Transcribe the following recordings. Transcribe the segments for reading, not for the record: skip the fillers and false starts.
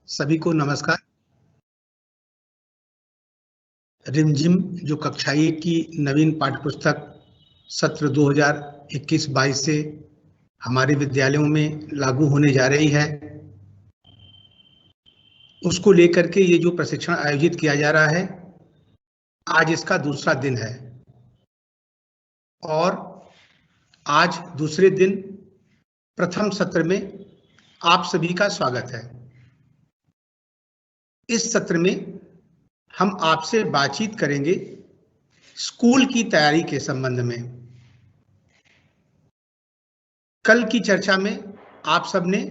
सभी को नमस्कार। रिमझिम जो कक्षा 1 की नवीन पाठ्यपुस्तक सत्र 2021-22 से हमारे विद्यालयों में लागू होने जा रही है, उसको लेकर के ये जो प्रशिक्षण आयोजित किया जा रहा है, आज इसका दूसरा दिन है और आज दूसरे दिन प्रथम सत्र में आप सभी का स्वागत है। इस सत्र में हम आपसे बातचीत करेंगे स्कूल की तैयारी के संबंध में। कल की चर्चा में आप सबने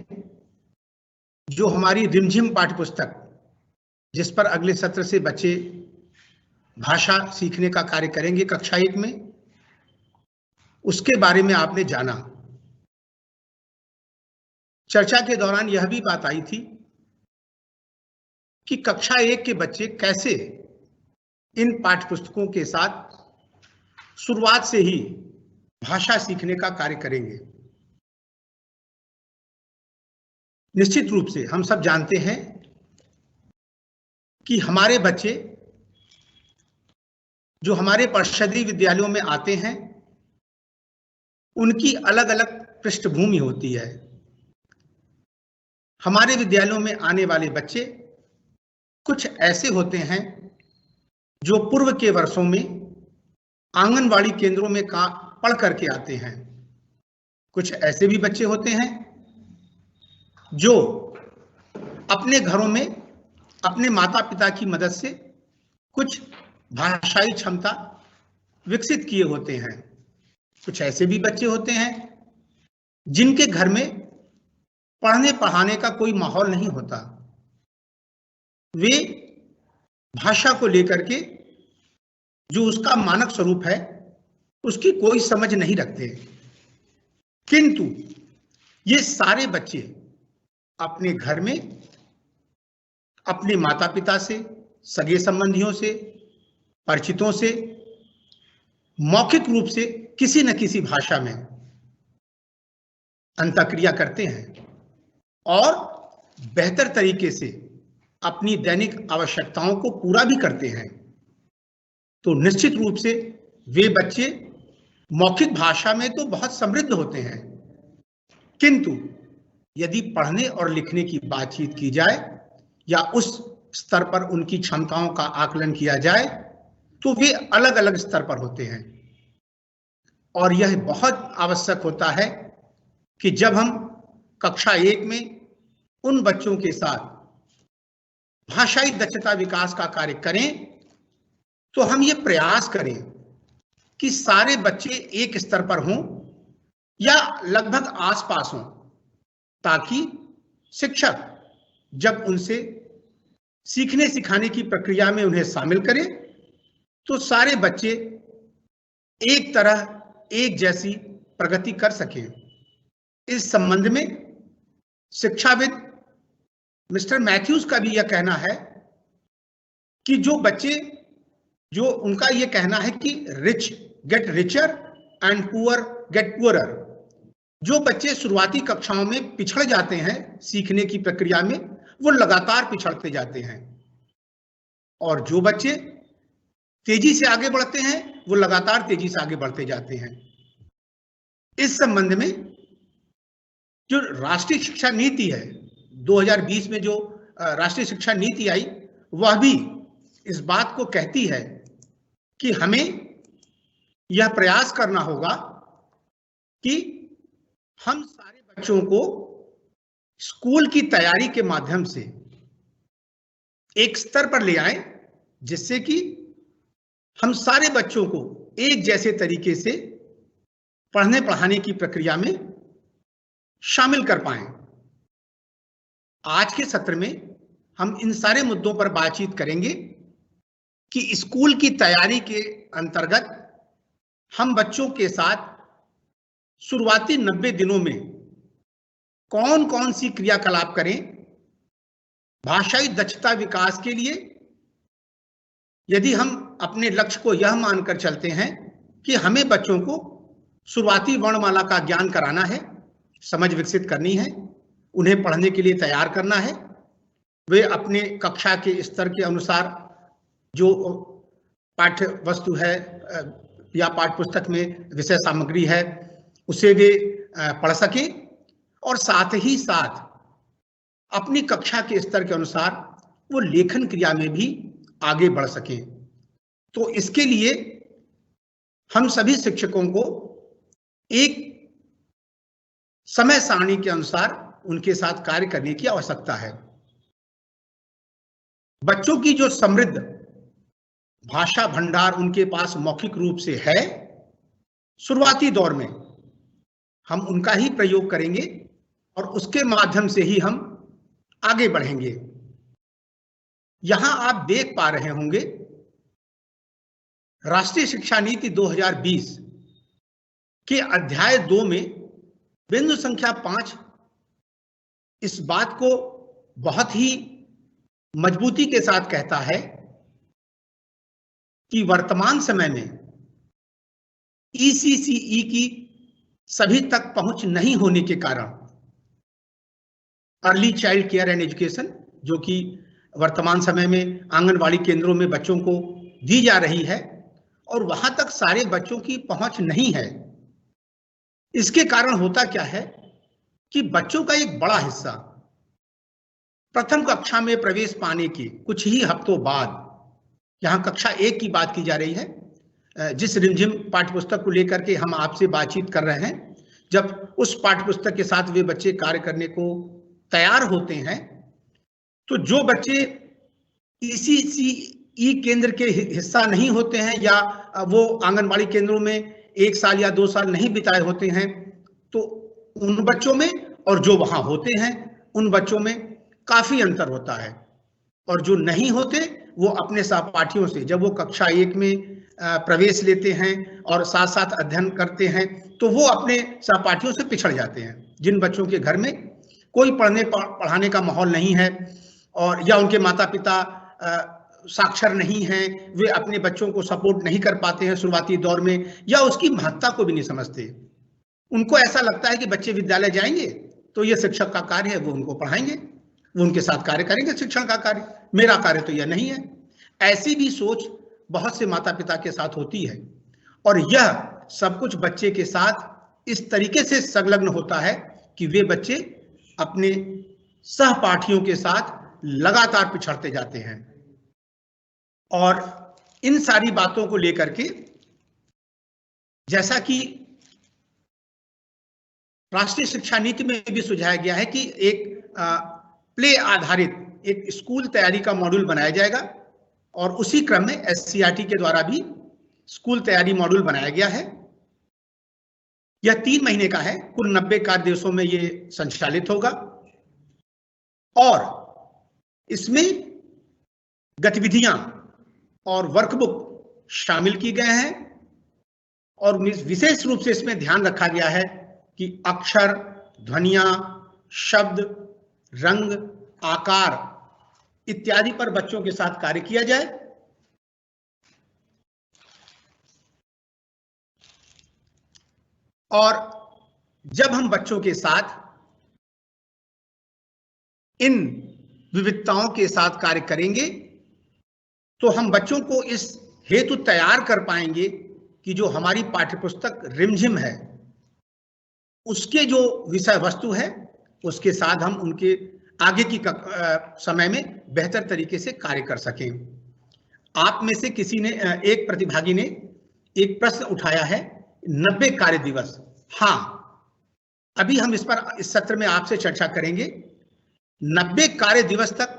जो हमारी रिमझिम पाठ्यपुस्तक, जिस पर अगले सत्र से बच्चे भाषा सीखने का कार्य करेंगे कक्षा 1 में, उसके बारे में आपने जाना। चर्चा के दौरान यह भी बात आई थी कि कक्षा 1 के बच्चे कैसे इन पाठ्यपुस्तकों के साथ शुरुआत से ही भाषा सीखने का कार्य करेंगे। निश्चित रूप से हम सब जानते हैं कि हमारे बच्चे जो हमारे परिषदीय विद्यालयों में आते हैं, उनकी अलग अलग पृष्ठभूमि होती है। हमारे विद्यालयों में आने वाले बच्चे कुछ ऐसे होते हैं जो पूर्व के वर्षों में आंगनवाड़ी केंद्रों में पढ़ करके आते हैं। कुछ ऐसे भी बच्चे होते हैं जो अपने घरों में अपने माता पिता की मदद से कुछ भाषाई क्षमता विकसित किए होते हैं। कुछ ऐसे भी बच्चे होते हैं जिनके घर में पढ़ने पढ़ाने का कोई माहौल नहीं होता। वे भाषा को लेकर के जो उसका मानक स्वरूप है उसकी कोई समझ नहीं रखते, किंतु ये सारे बच्चे अपने घर में अपने माता पिता से, सगे संबंधियों से, परिचितों से मौखिक रूप से किसी न किसी भाषा में अंतःक्रिया करते हैं और बेहतर तरीके से अपनी दैनिक आवश्यकताओं को पूरा भी करते हैं। तो निश्चित रूप से वे बच्चे मौखिक भाषा में तो बहुत समृद्ध होते हैं, किंतु यदि पढ़ने और लिखने की बातचीत की जाए या उस स्तर पर उनकी क्षमताओं का आकलन किया जाए तो वे अलग अलग स्तर पर होते हैं। और यह बहुत आवश्यक होता है कि जब हम कक्षा 1 में उन बच्चों के साथ भाषाई दक्षता विकास का कार्य करें तो हम ये प्रयास करें कि सारे बच्चे एक स्तर पर हों या लगभग आसपास हों, ताकि शिक्षक जब उनसे सीखने सिखाने की प्रक्रिया में उन्हें शामिल करें तो सारे बच्चे एक तरह एक जैसी प्रगति कर सकें। इस संबंध में शिक्षाविद मिस्टर मैथ्यूज का भी यह कहना है कि जो उनका यह कहना है कि rich get richer and poor get poorer. जो बच्चे शुरुआती कक्षाओं में पिछड़ जाते हैं सीखने की प्रक्रिया में, वो लगातार पिछड़ते जाते हैं, और जो बच्चे तेजी से आगे बढ़ते हैं वो लगातार तेजी से आगे बढ़ते जाते हैं। इस संबंध में जो राष्ट्रीय शिक्षा नीति है, 2020 में जो राष्ट्रीय शिक्षा नीति आई, वह भी इस बात को कहती है कि हमें यह प्रयास करना होगा कि हम सारे बच्चों को स्कूल की तैयारी के माध्यम से एक स्तर पर ले आएं, जिससे कि हम सारे बच्चों को एक जैसे तरीके से पढ़ने पढ़ाने की प्रक्रिया में शामिल कर पाएं। आज के सत्र में हम इन सारे मुद्दों पर बातचीत करेंगे कि स्कूल की तैयारी के अंतर्गत हम बच्चों के साथ शुरुआती 90 दिनों में कौन कौन सी क्रियाकलाप करें भाषाई दक्षता विकास के लिए। यदि हम अपने लक्ष्य को यह मानकर चलते हैं कि हमें बच्चों को शुरुआती वर्णमाला का ज्ञान कराना है, समझ विकसित करनी है, उन्हें पढ़ने के लिए तैयार करना है। वे अपने कक्षा के स्तर के अनुसार जो पाठ्य वस्तु है या पाठ्य पुस्तक में विषय सामग्री है उसे वे पढ़ सकें और साथ ही साथ अपनी कक्षा के स्तर के अनुसार वो लेखन क्रिया में भी आगे बढ़ सकें। तो इसके लिए हम सभी शिक्षकों को एक समय सारणी के अनुसार उनके साथ कार्य करने की आवश्यकता है। बच्चों की जो समृद्ध भाषा भंडार उनके पास मौखिक रूप से है, शुरुआती दौर में हम उनका ही प्रयोग करेंगे और उसके माध्यम से ही हम आगे बढ़ेंगे। यहां आप देख पा रहे होंगे राष्ट्रीय शिक्षा नीति 2020 के अध्याय 2 में बिंदु संख्या 5 इस बात को बहुत ही मजबूती के साथ कहता है कि वर्तमान समय में ECCE की सभी तक पहुंच नहीं होने के कारण early child care and education, जो कि वर्तमान समय में आंगनवाड़ी केंद्रों में बच्चों को दी जा रही है और वहां तक सारे बच्चों की पहुंच नहीं है। इसके कारण होता क्या है कि बच्चों का एक बड़ा हिस्सा प्रथम कक्षा में प्रवेश पाने के कुछ ही हफ्तों बाद, यहाँ कक्षा 1 की बात की जा रही है, जिस रिमझिम पाठ्यपुस्तक को लेकर के हम आपसे बातचीत कर रहे हैं, जब उस पाठ्यपुस्तक के साथ वे बच्चे कार्य करने को तैयार होते हैं, तो जो बच्चे ECCE केंद्र के हिस्सा नहीं होते हैं या वो आंगनबाड़ी केंद्रों में 1 साल या 2 साल नहीं बिताए होते हैं, तो उन बच्चों में और जो वहां होते हैं उन बच्चों में काफी अंतर होता है। और जो नहीं होते वो अपने सहपाठियों से, जब वो कक्षा 1 में प्रवेश लेते हैं और साथ साथ अध्ययन करते हैं, तो वो अपने सहपाठियों से पिछड़ जाते हैं। जिन बच्चों के घर में कोई पढ़ाने का माहौल नहीं है और या उनके माता पिता साक्षर नहीं हैं, वे अपने बच्चों को सपोर्ट नहीं कर पाते हैं शुरुआती दौर में या उसकी महत्ता को भी नहीं समझते। उनको ऐसा लगता है कि बच्चे विद्यालय जाएंगे तो ये शिक्षक का कार्य है, वो उनको पढ़ाएंगे, वो उनके साथ कार्य करेंगे, शिक्षण का कार्य, मेरा कार्य तो यह नहीं है। ऐसी भी सोच बहुत से माता पिता के साथ होती है और यह सब कुछ बच्चे के साथ इस तरीके से संलग्न होता है कि वे बच्चे अपने सहपाठियों के साथ लगातार पिछड़ते जाते हैं। और इन सारी बातों को लेकर के, जैसा कि राष्ट्रीय शिक्षा नीति में भी सुझाया गया है कि एक प्ले आधारित एक स्कूल तैयारी का मॉड्यूल बनाया जाएगा और उसी क्रम में SCERT के द्वारा भी स्कूल तैयारी मॉड्यूल बनाया गया है। यह 3 महीने का है, कुल 90 कार्य दिवसों में ये संचालित होगा और इसमें गतिविधियां और वर्कबुक शामिल की गए हैं और विशेष रूप से इसमें ध्यान रखा गया है कि अक्षर, ध्वनियां, शब्द, रंग, आकार इत्यादि पर बच्चों के साथ कार्य किया जाए। और जब हम बच्चों के साथ इन विविधताओं के साथ कार्य करेंगे तो हम बच्चों को इस हेतु तैयार कर पाएंगे कि जो हमारी पाठ्यपुस्तक रिमझिम है उसके जो विषय वस्तु है उसके साथ हम उनके आगे की समय में बेहतर तरीके से कार्य कर सकें। आप में से किसी ने, एक प्रतिभागी ने एक प्रश्न उठाया है 90 कार्य दिवस। हाँ, अभी हम इस पर इस सत्र में आपसे चर्चा करेंगे। 90 कार्य दिवस तक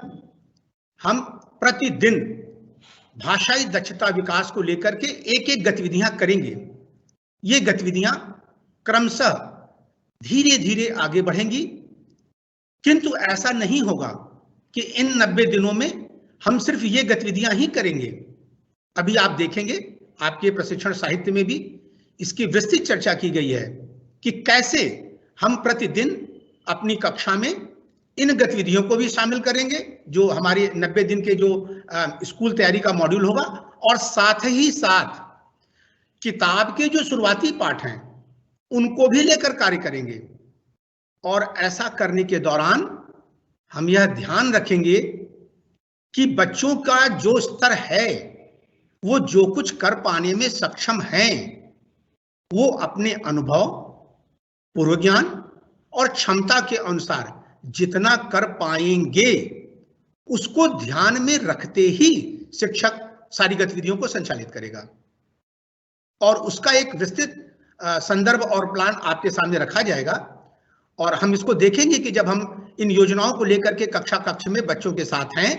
हम प्रतिदिन भाषाई दक्षता विकास को लेकर के एक एक गतिविधियां करेंगे। ये गतिविधियां क्रमशः धीरे धीरे आगे बढ़ेंगी, किंतु ऐसा नहीं होगा कि इन 90 दिनों में हम सिर्फ ये गतिविधियां ही करेंगे। अभी आप देखेंगे आपके प्रशिक्षण साहित्य में भी इसकी विस्तृत चर्चा की गई है कि कैसे हम प्रतिदिन अपनी कक्षा में इन गतिविधियों को भी शामिल करेंगे जो हमारे 90 दिन के जो स्कूल तैयारी का मॉड्यूल होगा, और साथ ही साथ किताब के जो शुरुआती पाठ हैं उनको भी लेकर कार्य करेंगे। और ऐसा करने के दौरान हम यह ध्यान रखेंगे कि बच्चों का जो स्तर है, वो जो कुछ कर पाने में सक्षम हैं, वो अपने अनुभव, पूर्व ज्ञान और क्षमता के अनुसार जितना कर पाएंगे, उसको ध्यान में रखते ही शिक्षक सारी गतिविधियों को संचालित करेगा। और उसका एक विस्तृत संदर्भ और प्लान आपके सामने रखा जाएगा, और हम इसको देखेंगे कि जब हम इन योजनाओं को लेकर के कक्षा कक्ष में बच्चों के साथ हैं,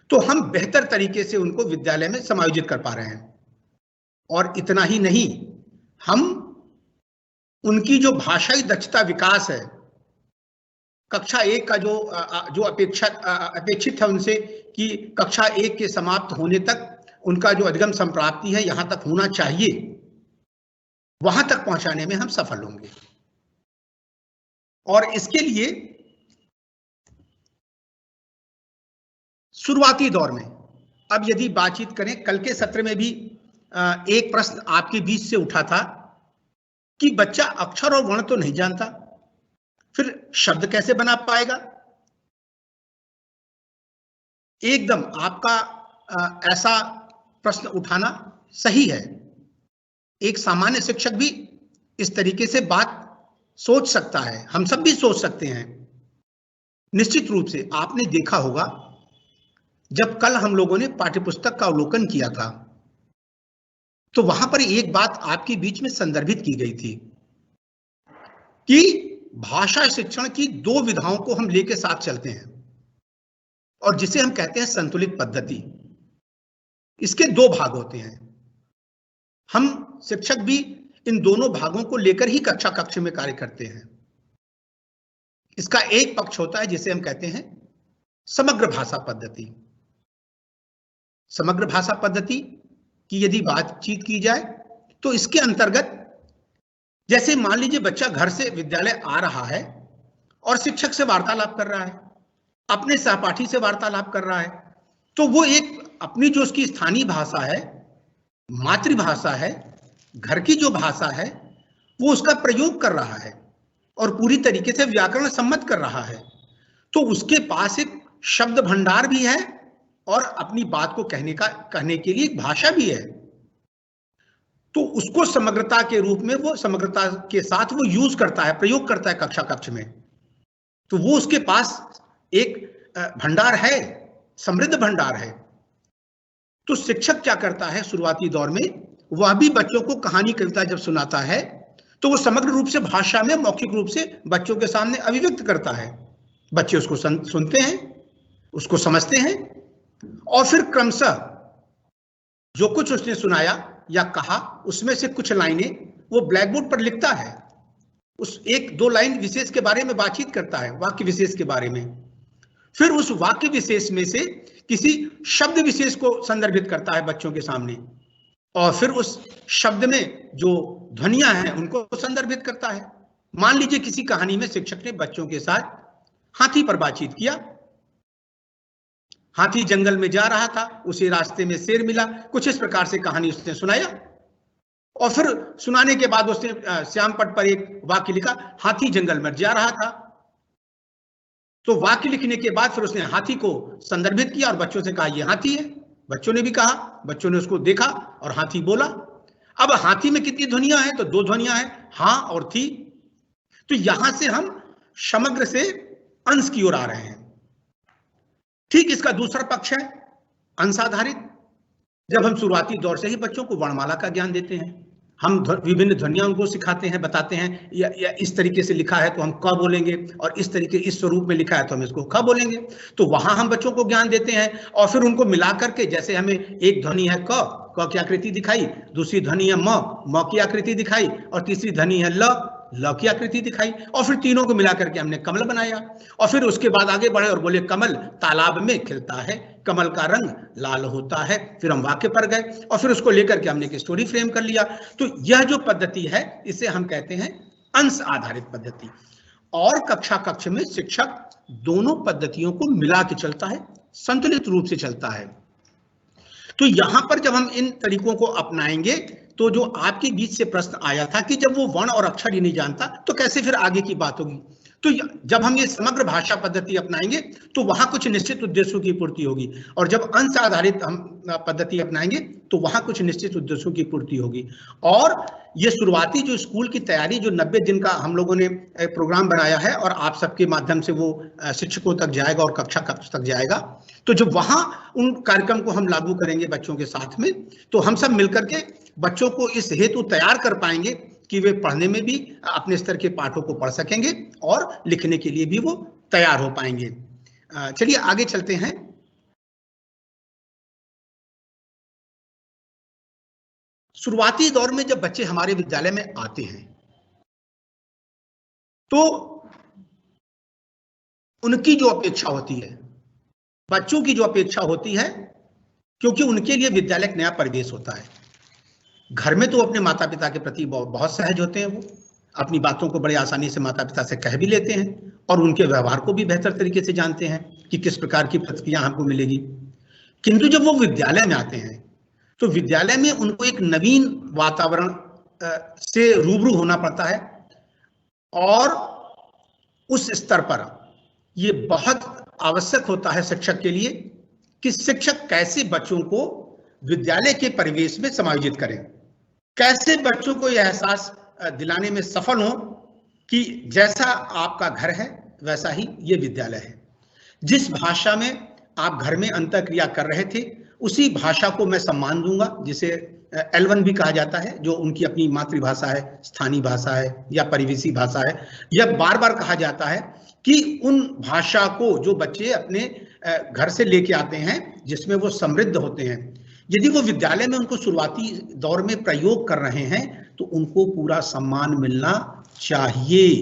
तो हम बेहतर तरीके से उनको विद्यालय में समायोजित कर पा रहे हैं। और इतना ही नहीं, हम उनकी जो भाषाई दक्षता विकास है, कक्षा 1 का जो अपेक्षित है उनसे कि कक्षा 1 के समाप्त होने तक उनका जो अधिगम संप्राप्ति है यहां तक होना चाहिए, वहां तक पहुंचाने में हम सफल होंगे। और इसके लिए शुरुआती दौर में, अब यदि बातचीत करें, कल के सत्र में भी एक प्रश्न आपके बीच से उठा था कि बच्चा अक्षर और वर्ण तो नहीं जानता, फिर शब्द कैसे बना पाएगा। एकदम आपका ऐसा प्रश्न उठाना सही है। एक सामान्य शिक्षक भी इस तरीके से बात सोच सकता है, हम सब भी सोच सकते हैं। निश्चित रूप से आपने देखा होगा, जब कल हम लोगों ने पाठ्यपुस्तक का अवलोकन किया था, तो वहां पर एक बात आपके बीच में संदर्भित की गई थी कि भाषा शिक्षण की 2 विधाओं को हम लेके साथ चलते हैं, और जिसे हम कहते हैं संतुलित पद्धति। इसके 2 भाग होते हैं। हम शिक्षक भी इन दोनों भागों को लेकर ही कक्षा कक्ष में कार्य करते हैं। इसका एक पक्ष होता है जिसे हम कहते हैं समग्र भाषा पद्धति। समग्र भाषा पद्धति की यदि बातचीत की जाए तो इसके अंतर्गत, जैसे मान लीजिए बच्चा घर से विद्यालय आ रहा है और शिक्षक से वार्तालाप कर रहा है, अपने सहपाठी से वार्तालाप कर रहा है, तो वो एक अपनी जो उसकी स्थानीय भाषा है, मातृभाषा है, घर की जो भाषा है, वो उसका प्रयोग कर रहा है और पूरी तरीके से व्याकरण सम्मत कर रहा है। तो उसके पास एक शब्द भंडार भी है और अपनी बात को कहने के लिए एक भाषा भी है। तो उसको समग्रता के रूप में, वो समग्रता के साथ वो यूज करता है, प्रयोग करता है कक्षा कक्ष में। तो वो उसके पास एक भंडार है, समृद्ध भंडार है। तो शिक्षक क्या करता है शुरुआती दौर में, वह भी बच्चों को कहानी कविता जब सुनाता है तो वो समग्र रूप से भाषा में मौखिक रूप से बच्चों के सामने अभिव्यक्त करता है। बच्चे उसको सुनते हैं, उसको समझते हैं, और फिर क्रमशः जो कुछ उसने सुनाया या कहा उसमें से कुछ लाइनें वो ब्लैक बोर्ड पर लिखता है। उस 1-2 लाइन विशेष के बारे में बातचीत करता है, वाक्य विशेष के बारे में। फिर उस वाक्य विशेष में से किसी शब्द विशेष को संदर्भित करता है बच्चों के सामने, और फिर उस शब्द में जो ध्वनियां हैं उनको संदर्भित करता है। मान लीजिए किसी कहानी में शिक्षक ने बच्चों के साथ हाथी पर बातचीत किया। हाथी जंगल में जा रहा था, उसे रास्ते में शेर मिला, कुछ इस प्रकार से कहानी उसने सुनाया। और फिर सुनाने के बाद उसने श्याम पट पर एक वाक्य लिखा, हाथी जंगल में जा रहा था। तो वाक्य लिखने के बाद फिर उसने हाथी को संदर्भित किया और बच्चों से कहा ये हाथी है। बच्चों ने भी कहा, बच्चों ने उसको देखा और हाथी बोला। अब हाथी में कितनी ध्वनियां हैं, तो 2 ध्वनियां हैं, हाँ और थी। तो यहां से हम समग्र से अंश की ओर आ रहे हैं। ठीक इसका दूसरा पक्ष है अंश आधारित। जब हम शुरुआती दौर से ही बच्चों को वर्णमाला का ज्ञान देते हैं, हम विभिन्न ध्वनियां उनको सिखाते हैं, बताते हैं या इस तरीके से लिखा है तो हम क बोलेंगे, और इस तरीके इस स्वरूप में लिखा है तो हम इसको ख बोलेंगे। तो वहां हम बच्चों को ज्ञान देते हैं और फिर उनको मिला करके, जैसे हमें एक ध्वनि है क की आकृति दिखाई, दूसरी ध्वनि है म की आकृति दिखाई, और तीसरी ध्वनि है ल की आकृति दिखाई, और फिर तीनों को मिला करके हमने कमल बनाया। और फिर उसके बाद आगे बढ़े और बोले कमल तालाब में खिलता है, कमल का रंग लाल होता है। फिर हम वाक्य पर गए और फिर उसको लेकर के हमने एक स्टोरी फ्रेम कर लिया। तो यह जो पद्धति है इसे हम कहते हैं अंश आधारित पद्धति। और कक्षा कक्ष में शिक्षक दोनों पद्धतियों को मिला के चलता है, संतुलित रूप से चलता है। तो यहां पर जब हम इन तरीकों को अपनाएंगे तो जो आपके बीच से प्रश्न आया था कि जब वो वर्ण और अक्षर ही नहीं जानता तो कैसे फिर आगे की बात होगी। तो जब हम ये समग्र भाषा पद्धति अपनाएंगे तो वहां कुछ निश्चित उद्देश्यों की पूर्ति होगी, और जब अंश आधारित हम पद्धति अपनाएंगे तो वहां कुछ निश्चित उद्देश्यों की पूर्ति होगी। और ये शुरुआती जो स्कूल की तैयारी, जो 90 दिन का हम लोगों ने प्रोग्राम बनाया है और आप सबके माध्यम से वो शिक्षकों तक जाएगा और कक्षा कक्ष तक जाएगा, तो जब वहां उन कार्यक्रम को हम लागू करेंगे बच्चों के साथ में, तो हम सब मिलकर के बच्चों को इस हेतु तैयार कर पाएंगे कि वे पढ़ने में भी अपने स्तर के पाठों को पढ़ सकेंगे और लिखने के लिए भी वो तैयार हो पाएंगे। चलिए आगे चलते हैं। शुरुआती दौर में जब बच्चे हमारे विद्यालय में आते हैं तो उनकी जो अपेक्षा होती है, बच्चों की जो अपेक्षा होती है, क्योंकि उनके लिए विद्यालय एक नया परिवेश होता है। घर में तो अपने माता पिता के प्रति बहुत सहज होते हैं, वो अपनी बातों को बड़े आसानी से माता पिता से कह भी लेते हैं और उनके व्यवहार को भी बेहतर तरीके से जानते हैं कि किस प्रकार की प्रतिक्रिया हमको मिलेगी। किंतु जब वो विद्यालय में आते हैं तो विद्यालय में उनको एक नवीन वातावरण से रूबरू होना पड़ता है, और उस स्तर पर ये बहुत आवश्यक होता है शिक्षक के लिए कि शिक्षक कैसे बच्चों को विद्यालय के परिवेश में समायोजित करें, कैसे बच्चों को यह एहसास दिलाने में सफल हो कि जैसा आपका घर है वैसा ही ये विद्यालय है। जिस भाषा में आप घर में अंतःक्रिया कर रहे थे उसी भाषा को मैं सम्मान दूंगा, जिसे L1 भी कहा जाता है, जो उनकी अपनी मातृभाषा है, स्थानीय भाषा है या परिवेशी भाषा है। यह बार बार कहा जाता है कि उन भाषा को जो बच्चे अपने घर से लेके आते हैं जिसमें वो समृद्ध होते हैं, यदि वो विद्यालय में उनको शुरुआती दौर में प्रयोग कर रहे हैं तो उनको पूरा सम्मान मिलना चाहिए।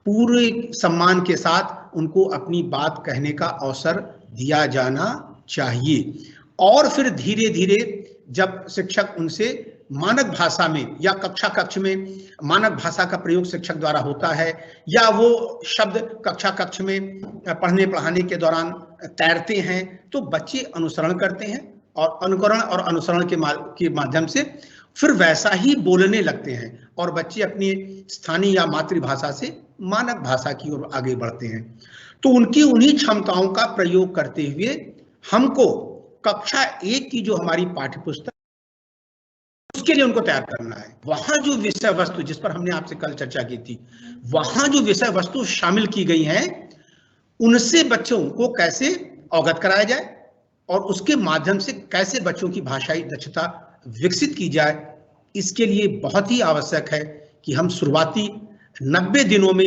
पूरे सम्मान के साथ उनको अपनी बात कहने का अवसर दिया जाना चाहिए। और फिर धीरे धीरे जब शिक्षक उनसे मानक भाषा में या कक्षा कक्ष में मानक भाषा का प्रयोग शिक्षक द्वारा होता है, या वो शब्द कक्षा कक्ष में पढ़ने पढ़ाने के दौरान तैरते हैं, तो बच्चे अनुसरण करते हैं और अनुकरण और अनुसरण के माध्यम से फिर वैसा ही बोलने लगते हैं और बच्चे अपनी स्थानीय या मातृभाषा से मानक भाषा की ओर आगे बढ़ते हैं। तो उनकी उन्हीं क्षमताओं का प्रयोग करते हुए हमको कक्षा 1 की जो हमारी पाठ्य पुस्तक, उसके लिए उनको तैयार करना है। वहां जो विषय वस्तु, जिस पर हमने आपसे कल चर्चा की थी, वहां जो विषय वस्तु शामिल की गई हैं उनसे बच्चों को कैसे अवगत कराया जाए और उसके माध्यम से कैसे बच्चों की भाषाई दक्षता विकसित की जाए, इसके लिए बहुत ही आवश्यक है कि हम शुरुआती 90 दिनों में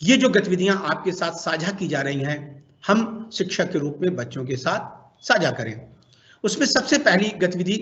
ये जो गतिविधियां आपके साथ साझा की जा रही हैं, हम शिक्षक के रूप में बच्चों के साथ साझा करें। उसमें सबसे पहली गतिविधि,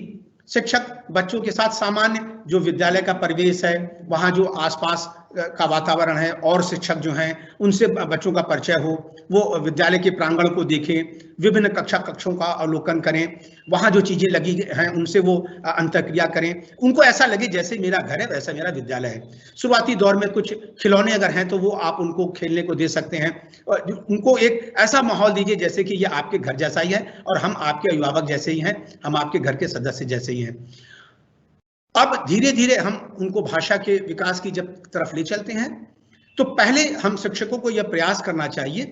शिक्षक बच्चों के साथ सामान्य जो विद्यालय का परिवेश है, वहाँ जो आसपास का वातावरण है और शिक्षक जो हैं उनसे बच्चों का परिचय हो, वो विद्यालय के प्रांगण को देखें, विभिन्न कक्षा कक्षों का अवलोकन करें, वहाँ जो चीजें लगी हैं उनसे वो अंतःक्रिया करें, उनको ऐसा लगे जैसे मेरा घर है वैसा मेरा विद्यालय है। शुरुआती दौर में कुछ खिलौने अगर हैं तो वो आप उनको खेलने को दे सकते हैं, और उनको एक ऐसा माहौल दीजिए जैसे कि ये आपके घर जैसा ही है और हम आपके अभिभावक जैसे ही हैं, हम आपके घर के सदस्य जैसे ही हैं। अब धीरे धीरे हम उनको भाषा के विकास की जब तरफ ले चलते हैं तो पहले हम शिक्षकों को यह प्रयास करना चाहिए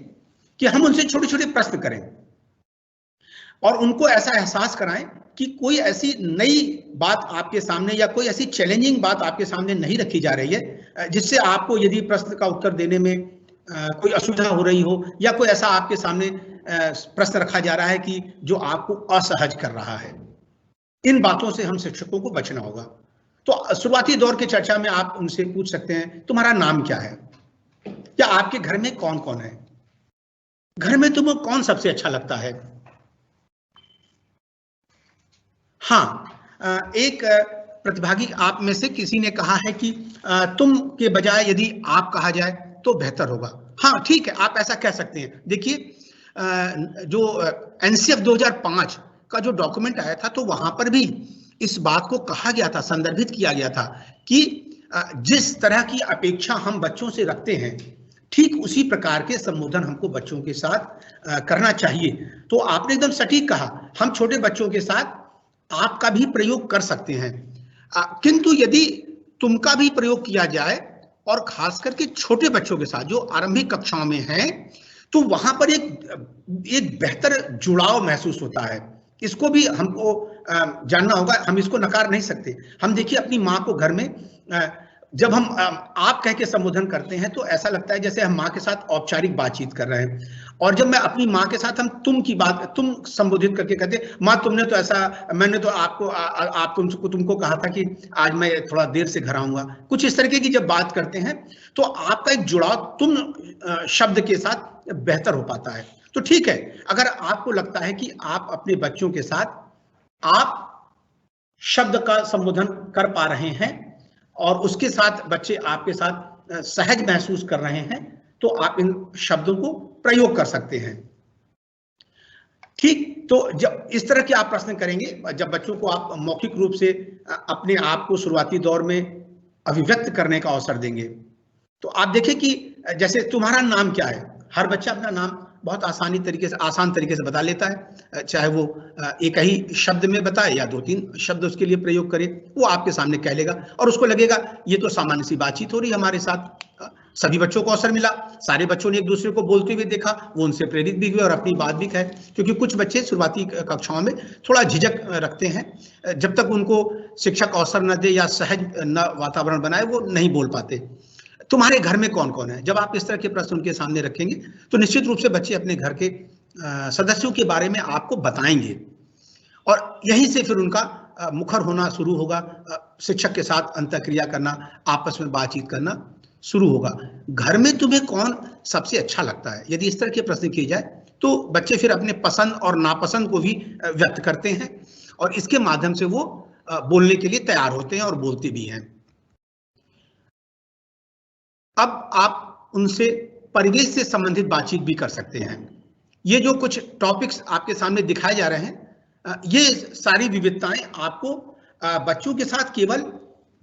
कि हम उनसे छोटे छोटे प्रश्न करें और उनको ऐसा एहसास कराएं कि कोई ऐसी नई बात आपके सामने या कोई ऐसी चैलेंजिंग बात आपके सामने नहीं रखी जा रही है जिससे आपको यदि प्रश्न का उत्तर देने में कोई असुविधा हो रही हो, या कोई ऐसा आपके सामने प्रश्न रखा जा रहा है कि जो आपको असहज कर रहा है। इन बातों से हम शिक्षकों को बचना होगा। तो शुरुआती दौर की चर्चा में आप उनसे पूछ सकते हैं, तुम्हारा नाम क्या है, या आपके घर में कौन कौन है, घर में तुम्हें कौन सबसे अच्छा लगता है। हाँ, एक प्रतिभागी आप में से किसी ने कहा है कि तुम के बजाय यदि आप कहा जाए तो बेहतर होगा। हाँ ठीक है, आप ऐसा कह सकते हैं। देखिए जो एनसीएफ 2005 का जो डॉक्यूमेंट आया था तो वहां पर भी इस बात को कहा गया था, संदर्भित किया गया था कि जिस तरह की अपेक्षा हम बच्चों से रखते हैं ठीक उसी प्रकार के संबोधन हमको बच्चों के साथ करना चाहिए। तो आपने एकदम सटीक कहा, हम छोटे बच्चों के साथ आपका भी प्रयोग कर सकते हैं। किंतु यदि तुम का भी प्रयोग किया जाए और खास करके छोटे बच्चों के साथ जो आरंभिक कक्षाओं में हैं, तो वहां पर एक बेहतर जुड़ाव महसूस होता है। इसको भी हमको जानना होगा, हम इसको नकार नहीं सकते। हम देखिए अपनी माँ को घर में जब हम आप कह के संबोधन करते हैं तो ऐसा लगता है जैसे हम माँ के साथ औपचारिक बातचीत कर रहे हैं, और जब मैं अपनी माँ के साथ हम तुम संबोधित करके कहते माँ तुमने तो ऐसा, मैंने तो तुमको कहा था कि आज मैं थोड़ा देर से घर आऊंगा, कुछ इस तरीके की जब बात करते हैं तो आपका एक जुड़ाव तुम शब्द के साथ बेहतर हो पाता है। तो ठीक है, अगर आपको लगता है कि आप अपने बच्चों के साथ आप शब्द का संबोधन कर पा रहे हैं और उसके साथ बच्चे आपके साथ सहज महसूस कर रहे हैं, तो आप इन शब्दों को प्रयोग कर सकते हैं। ठीक, तो जब इस तरह के आप प्रश्न करेंगे, जब बच्चों को आप मौखिक रूप से अपने आप को शुरुआती दौर में अभिव्यक्त करने का अवसर देंगे, तो आप देखें कि जैसे तुम्हारा नाम क्या है, हर बच्चा अपना नाम बहुत आसान तरीके से बता लेता है, चाहे वो एक ही शब्द में बताए या 2-3 शब्द उसके लिए प्रयोग करे, वो आपके सामने कह लेगा और उसको लगेगा ये तो सामान्य सी बातचीत हो रही है हमारे साथ। सभी बच्चों को अवसर मिला, सारे बच्चों ने एक दूसरे को बोलते हुए देखा, वो उनसे प्रेरित भी हुए और अपनी बात भी कहे, क्योंकि कुछ बच्चे शुरुआती कक्षाओं में थोड़ा झिझक रखते हैं, जब तक उनको शिक्षक अवसर न दे या सहज न वातावरण बनाए वो नहीं बोल पाते। तुम्हारे घर में कौन कौन है, जब आप इस तरह के प्रश्न उनके सामने रखेंगे तो निश्चित रूप से बच्चे अपने घर के सदस्यों के बारे में आपको बताएंगे और यहीं से फिर उनका मुखर होना शुरू होगा, शिक्षक के साथ अंतःक्रिया करना, आपस में बातचीत करना शुरू होगा। घर में तुम्हें कौन सबसे अच्छा लगता है, यदि इस तरह के प्रश्न किए जाए तो बच्चे फिर अपने पसंद और नापसंद को भी व्यक्त करते हैं और इसके माध्यम से वो बोलने के लिए तैयार होते हैं और बोलते भी हैं। अब आप उनसे परिवेश से संबंधित बातचीत भी कर सकते हैं। ये जो कुछ टॉपिक्स आपके सामने दिखाए जा रहे हैं, ये सारी विविधताएं आपको बच्चों के साथ केवल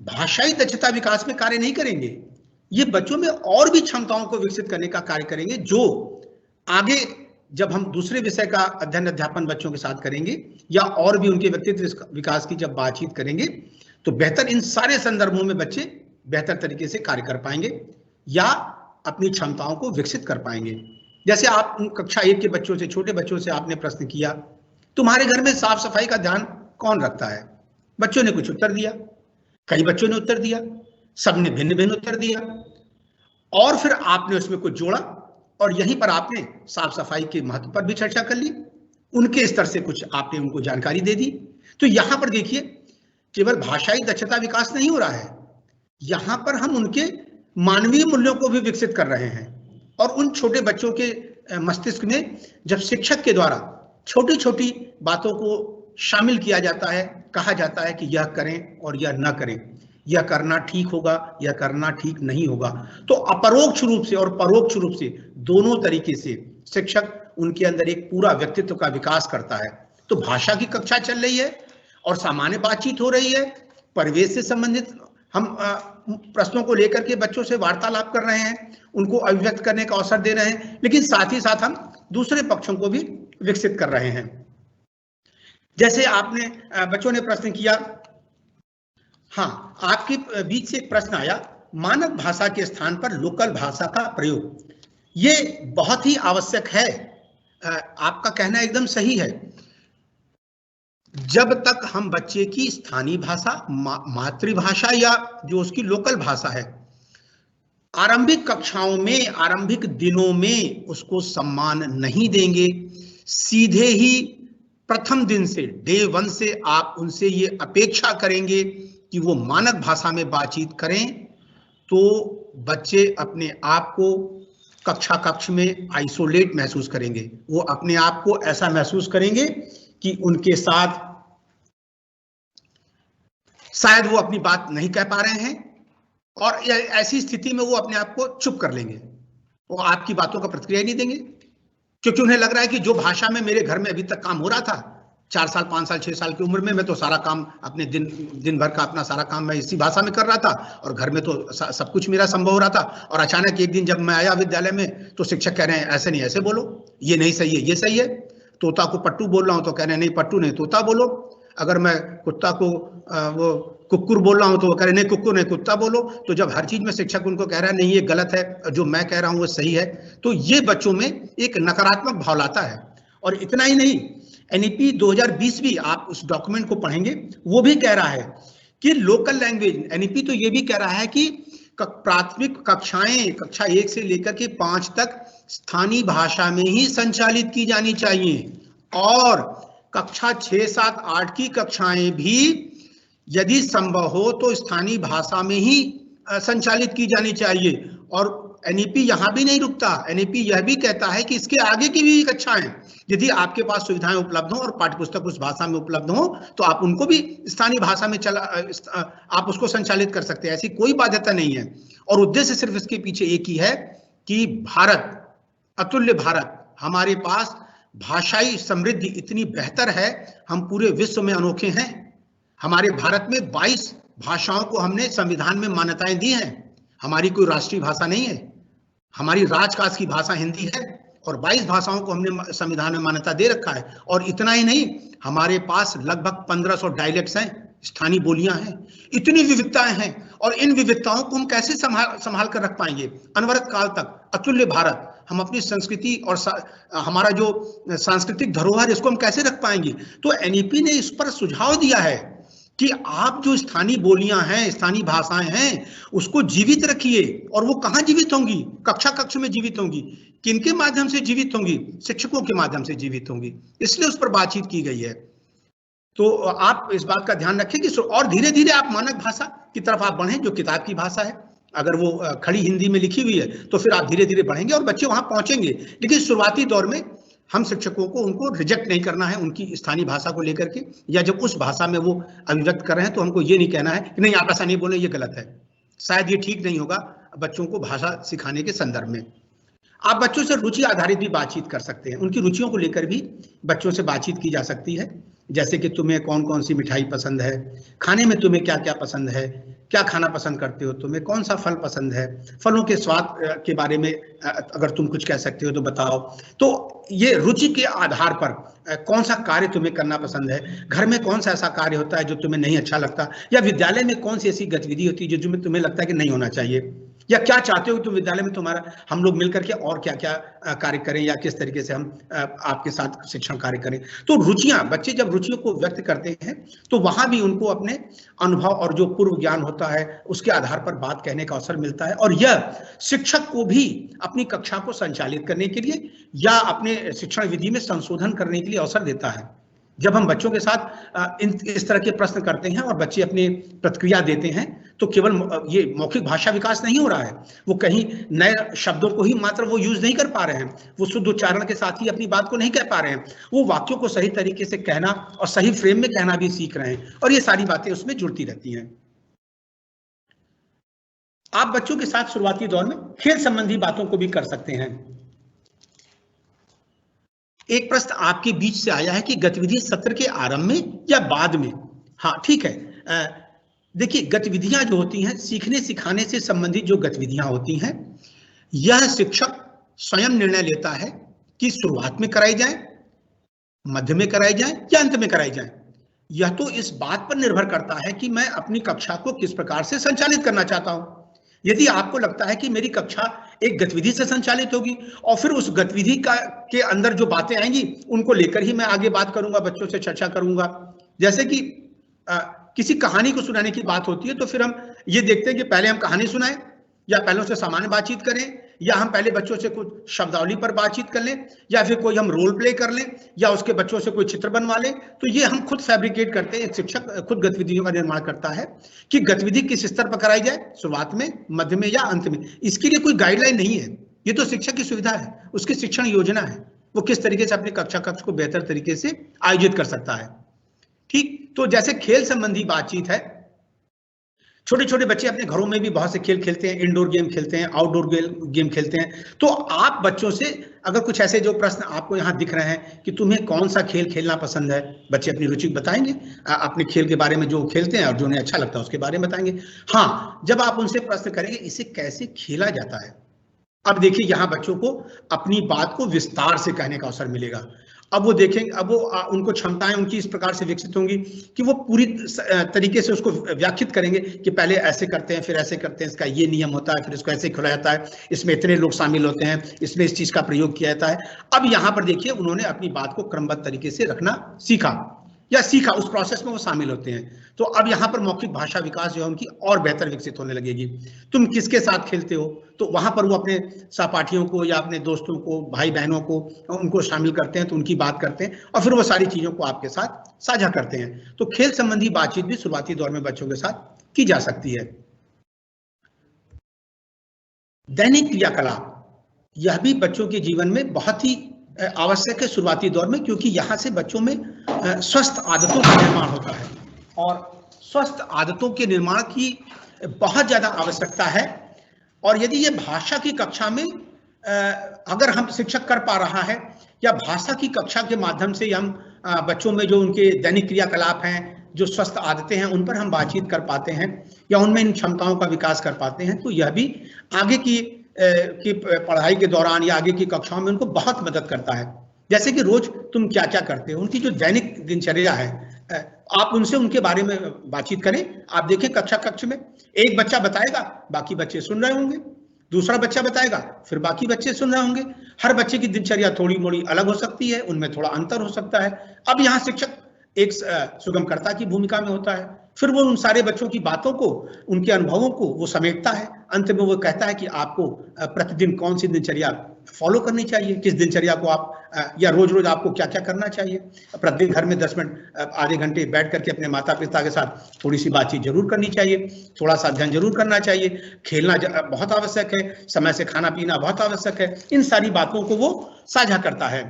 भाषाई दक्षता विकास में कार्य नहीं करेंगे, ये बच्चों में और भी क्षमताओं को विकसित करने का कार्य करेंगे, जो आगे जब हम दूसरे विषय का अध्ययन अध्यापन बच्चों के साथ करेंगे या और भी उनके व्यक्तित्व विकास की जब बातचीत करेंगे तो बेहतर इन सारे संदर्भों में बच्चे बेहतर तरीके से कार्य कर पाएंगे या अपनी क्षमताओं को विकसित कर पाएंगे। जैसे आप कक्षा 1 के बच्चों से, छोटे बच्चों से आपने प्रश्न किया, तुम्हारे घर में साफ सफाई का ध्यान कौन रखता है? बच्चों ने कुछ उत्तर दिया, कई बच्चों ने उत्तर दिया, सबने भिन्न भिन्न उत्तर दिया और फिर आपने उसमें कुछ जोड़ा और यहीं पर आपने साफ सफाई के महत्व पर भी चर्चा कर ली, उनके स्तर से कुछ आपने उनको जानकारी दे दी। तो यहां पर देखिए केवल भाषाई दक्षता विकास नहीं हो रहा है, यहां पर हम उनके मानवीय मूल्यों को भी विकसित कर रहे हैं और उन छोटे बच्चों के मस्तिष्क में जब शिक्षक के द्वारा छोटी छोटी बातों को शामिल किया जाता है, कहा जाता है कि यह करें और यह न करें, यह करना ठीक होगा, यह करना ठीक नहीं होगा, तो अपरोक्ष रूप से और परोक्ष रूप से दोनों तरीके से शिक्षक उनके अंदर एक पूरा व्यक्तित्व का विकास करता है। तो भाषा की कक्षा चल रही है और सामान्य बातचीत हो रही है, परिवेश से संबंधित हम प्रश्नों को लेकर के बच्चों से वार्तालाप कर रहे हैं, उनको अभिव्यक्त करने का अवसर दे रहे हैं, लेकिन साथ ही साथ हम दूसरे पक्षों को भी विकसित कर रहे हैं। जैसे आपने बच्चों ने प्रश्न किया, हाँ, आपके बीच से एक प्रश्न आया, मानक भाषा के स्थान पर लोकल भाषा का प्रयोग, ये बहुत ही आवश्यक है। आपका कहना एकदम सही है। जब तक हम बच्चे की स्थानीय भाषा, मातृभाषा या जो उसकी लोकल भाषा है, आरंभिक कक्षाओं में, आरंभिक दिनों में उसको सम्मान नहीं देंगे, सीधे ही प्रथम दिन से, डे 1 से आप उनसे ये अपेक्षा करेंगे कि वो मानक भाषा में बातचीत करें, तो बच्चे अपने आप को कक्ष में आइसोलेट महसूस करेंगे। वो अपने आप को ऐसा महसूस करेंगे कि उनके साथ शायद वो अपनी बात नहीं कह पा रहे हैं और ऐसी स्थिति में वो अपने आप को चुप कर लेंगे, वो आपकी बातों का प्रतिक्रिया नहीं देंगे, क्योंकि उन्हें लग रहा है कि जो भाषा में मेरे घर में अभी तक काम हो रहा था, 4 साल, 5 साल, 6 साल की उम्र में, मैं तो सारा काम अपने दिन भर का अपना सारा काम मैं इसी भाषा में कर रहा था और घर में तो सब कुछ मेरा संभव हो रहा था, और अचानक एक दिन जब मैं आया विद्यालय में तो शिक्षक कह रहे हैं ऐसे नहीं, ऐसे बोलो, ये नहीं सही है, ये सही है। तोता को पट्टू बोल रहा हूं तो कह रहे हैं नहीं, पट्टू नहीं, तोता बोलो। अगर मैं कुत्ता को वो कुकुर बोल रहा हूं तो वो कह रहे नहीं कुकुर नहीं कुत्ता बोलो। तो जब हर चीज में शिक्षक उनको कह रहा है नहीं ये गलत है, जो मैं कह रहा हूं वो सही है, तो ये बच्चों में एक नकारात्मक भाव लाता है। और इतना ही नहीं, एनईपी 2020 भी आप उस डॉक्यूमेंट को पढ़ेंगे, वो भी कह रहा है कि लोकल लैंग्वेज, एनईपी तो ये भी कह रहा है कि प्राथमिक कक्षाएं, कक्षा 1 से लेकर के 5 तक स्थानीय भाषा में ही संचालित की जानी चाहिए, और कक्षा 6, 7, 8 की कक्षाएं भी यदि संभव हो तो स्थानीय भाषा में ही संचालित की जानी चाहिए। और एनईपी यहां भी नहीं रुकता, एनईपी यह भी कहता है कि इसके आगे की भी कक्षाएं यदि आपके पास सुविधाएं उपलब्ध हो और पाठ्यपुस्तक उस भाषा में उपलब्ध हो तो आप उनको भी स्थानीय भाषा में आप उसको संचालित कर सकते हैं, ऐसी कोई बाध्यता नहीं है। और उद्देश्य सिर्फ इसके पीछे एक ही है कि भारत, अतुल्य भारत, हमारे पास भाषाई समृद्धि इतनी बेहतर है, हम पूरे विश्व में अनोखे हैं। हमारे भारत में 22 भाषाओं को हमने संविधान में मान्यताएं दी हैं। हमारी कोई राष्ट्रीय भाषा नहीं है, हमारी राजकाज की भाषा हिंदी है, और 22 भाषाओं को हमने संविधान में मान्यता दे रखा है। और इतना ही नहीं, हमारे पास लगभग 1500 डायलेक्ट्स हैं, स्थानीय बोलियां हैं, इतनी विविधताएं हैं। और इन विविधताओं को हम कैसे संभाल कर रख पाएंगे अनवरत काल तक? अतुल्य भारत, हम अपनी संस्कृति और हमारा जो सांस्कृतिक धरोहर इसको हम कैसे रख पाएंगे? तो एनईपी ने इस पर सुझाव दिया है कि आप जो स्थानीय बोलियां हैं, स्थानीय भाषाएं हैं, उसको जीवित रखिए। और वो कहाँ जीवित होंगी? कक्षा कक्ष में जीवित होंगी। किनके माध्यम से जीवित होंगी? शिक्षकों के माध्यम से जीवित होंगी। इसलिए उस पर बातचीत की गई है। तो आप इस बात का ध्यान रखें कि और धीरे धीरे आप मानक भाषा की तरफ आप बढ़ें, जो किताब की भाषा है। अगर वो खड़ी हिंदी में लिखी हुई है तो फिर आप धीरे धीरे बढ़ेंगे और बच्चे वहां पहुंचेंगे। लेकिन शुरुआती दौर में हम शिक्षकों को उनको रिजेक्ट नहीं करना है उनकी स्थानीय भाषा को लेकर के, या जब उस भाषा में वो अभिव्यक्त कर रहे हैं तो हमको ये नहीं कहना है कि नहीं आप ऐसा नहीं बोले, ये गलत है। शायद ये ठीक नहीं होगा बच्चों को भाषा सिखाने के संदर्भ में। आप बच्चों से रुचि आधारित भी बातचीत कर सकते हैं, उनकी रुचियों को लेकर भी बच्चों से बातचीत की जा सकती है। जैसे कि तुम्हें कौन कौन सी मिठाई पसंद है, खाने में तुम्हें क्या क्या पसंद है, क्या खाना पसंद करते हो, तुम्हें कौन सा फल पसंद है, फलों के स्वाद के बारे में अगर तुम कुछ कह सकते हो तो बताओ। तो ये रुचि के आधार पर कौन सा कार्य तुम्हें करना पसंद है, घर में कौन सा ऐसा कार्य होता है जो तुम्हें नहीं अच्छा लगता, या विद्यालय में कौन सी ऐसी गतिविधि होती है जो तुम्हें लगता है कि नहीं होना चाहिए, या क्या चाहते हो तुम विद्यालय में तुम्हारा हम लोग मिलकर के और क्या क्या कार्य करें, या किस तरीके से हम आपके साथ शिक्षण कार्य करें। तो रुचियां, बच्चे जब रुचियों को व्यक्त करते हैं तो वहां भी उनको अपने अनुभव और जो पूर्व ज्ञान होता है उसके आधार पर बात कहने का अवसर मिलता है। और यह शिक्षक को भी अपनी कक्षा को संचालित करने के लिए या अपने शिक्षण विधि में संशोधन करने के लिए अवसर देता है। जब हम बच्चों के साथ इस तरह के प्रश्न करते हैं और बच्चे अपनी प्रतिक्रिया देते हैं तो केवल ये मौखिक भाषा विकास नहीं हो रहा है, वो कहीं नए शब्दों को ही मात्र वो यूज नहीं कर पा रहे हैं, वो शुद्ध उच्चारण के साथ ही अपनी बात को नहीं कह पा रहे हैं, वो वाक्यों को सही तरीके से कहना और सही फ्रेम में कहना भी सीख रहे हैं, और ये सारी बातें उसमें जुड़ती रहती हैं। आप बच्चों के साथ शुरुआती दौर में खेल संबंधी बातों को भी कर सकते हैं। एक प्रश्न आपके बीच से आया है कि गतिविधि सत्र के आरंभ में या बाद में? हाँ ठीक है, देखिए गतिविधियां जो होती हैं, सीखने सिखाने से संबंधित जो गतिविधियां होती हैं, यह शिक्षक स्वयं निर्णय लेता है कि शुरुआत में कराई जाए, मध्य में कराई जाए या अंत में कराई जाए। यह तो इस बात पर निर्भर करता है कि मैं अपनी कक्षा को किस प्रकार से संचालित करना चाहता हूं। यदि आपको लगता है कि मेरी कक्षा एक गतिविधि से संचालित होगी और फिर उस गतिविधि के अंदर जो बातें आएंगी उनको लेकर ही मैं आगे बात करूंगा, बच्चों से चर्चा करूंगा। जैसे कि किसी कहानी को सुनाने की बात होती है तो फिर हम ये देखते हैं कि पहले हम कहानी सुनाएं, या पहले उससे सामान्य बातचीत करें, या हम पहले बच्चों से कुछ शब्दावली पर बातचीत कर लें, या फिर कोई हम रोल प्ले कर लें, या उसके बच्चों से कोई चित्र बनवा लें। तो ये हम खुद फैब्रिकेट करते हैं, एक शिक्षक खुद गतिविधियों का निर्माण करता है कि गतिविधि किस स्तर पर कराई जाए, शुरुआत में, मध्य में या अंत में। इसके लिए कोई गाइडलाइन नहीं है, ये तो शिक्षक की सुविधा है, उसकी शिक्षण योजना है, वो किस तरीके से अपने कक्षा कक्ष को बेहतर तरीके से आयोजित कर सकता है। ठीक, तो जैसे खेल संबंधी बातचीत है, छोटे छोटे बच्चे अपने घरों में भी बहुत से खेल खेलते हैं, इंडोर गेम खेलते हैं, आउटडोर गेम खेलते हैं। तो आप बच्चों से अगर कुछ ऐसे जो प्रश्न आपको यहाँ दिख रहे हैं कि तुम्हें कौन सा खेल खेलना पसंद है, बच्चे अपनी रुचि बताएंगे, अपने खेल के बारे में जो खेलते हैं और जो उन्हें अच्छा लगता है उसके बारे में बताएंगे। हाँ, जब आप उनसे प्रश्न करेंगे इसे कैसे खेला जाता है, अब देखिए यहाँ बच्चों को अपनी बात को विस्तार से कहने का अवसर मिलेगा। अब वो देखेंगे, अब वो उनको क्षमताएं उनकी इस प्रकार से विकसित होंगी कि वो पूरी तरीके से उसको व्याख्यात करेंगे कि पहले ऐसे करते हैं, फिर ऐसे करते हैं, इसका ये नियम होता है, फिर इसको ऐसे खोला जाता है, इसमें इतने लोग शामिल होते हैं, इसमें इस चीज का प्रयोग किया जाता है। अब यहाँ पर देखिए उन्होंने अपनी बात को क्रमबद्ध तरीके से रखना सीखा, उस प्रोसेस में वो शामिल होते हैं। तो अब यहाँ पर मौखिक भाषा विकास जो है उनकी और बेहतर विकसित होने लगेगी। तुम किसके साथ खेलते हो, तो वहां पर वो अपने सहपाठियों को या अपने दोस्तों को, भाई बहनों को, उनको शामिल करते हैं, तो उनकी बात करते हैं और फिर वो सारी चीजों को आपके साथ साझा करते हैं। तो खेल संबंधी बातचीत भी शुरुआती दौर में बच्चों के साथ की जा सकती है। दैनिक क्रियाकलाप, यह भी बच्चों के जीवन में बहुत ही आवश्यक है शुरुआती दौर में, क्योंकि यहाँ से बच्चों में स्वस्थ आदतों का निर्माण होता है और स्वस्थ आदतों के निर्माण की बहुत ज्यादा आवश्यकता है। और यदि ये भाषा की कक्षा में अगर हम शिक्षक कर पा रहा है, या भाषा की कक्षा के माध्यम से हम बच्चों में जो उनके दैनिक क्रियाकलाप हैं, जो स्वस्थ आदतें हैं, उन पर हम बातचीत कर पाते हैं या उनमें इन क्षमताओं का विकास कर पाते हैं, तो यह भी आगे की पढ़ाई के दौरान या आगे की कक्षाओं में उनको बहुत मदद करता है। जैसे कि रोज तुम क्या क्या करते हो, उनकी जो दैनिक दिनचर्या है, आप उनसे उनके बारे में बातचीत करें। आप देखें कक्ष में एक बच्चा बताएगा, बाकी बच्चे सुन रहे होंगे, दूसरा बच्चा बताएगा, फिर बाकी बच्चे सुन रहे होंगे। हर बच्चे की दिनचर्या थोड़ी मोड़ी अलग हो सकती है, उनमें थोड़ा अंतर हो सकता है। अब यहाँ शिक्षक एक सुगमकर्ता की भूमिका में होता है, फिर वो उन सारे बच्चों की बातों को, उनके अनुभवों को वो समेटता है। अंत में वो कहता है कि आपको प्रतिदिन कौन सी दिनचर्या फॉलो करनी चाहिए, किस दिनचर्या को आप या रोज रोज आपको क्या क्या करना चाहिए। प्रतिदिन घर में 10 मिनट आधे घंटे बैठ करके अपने माता पिता के साथ थोड़ी सी बातचीत जरूर करनी चाहिए, थोड़ा सा अध्ययन जरूर करना चाहिए, खेलना बहुत आवश्यक है, समय से खाना पीना बहुत आवश्यक है। इन सारी बातों को वो साझा करता है।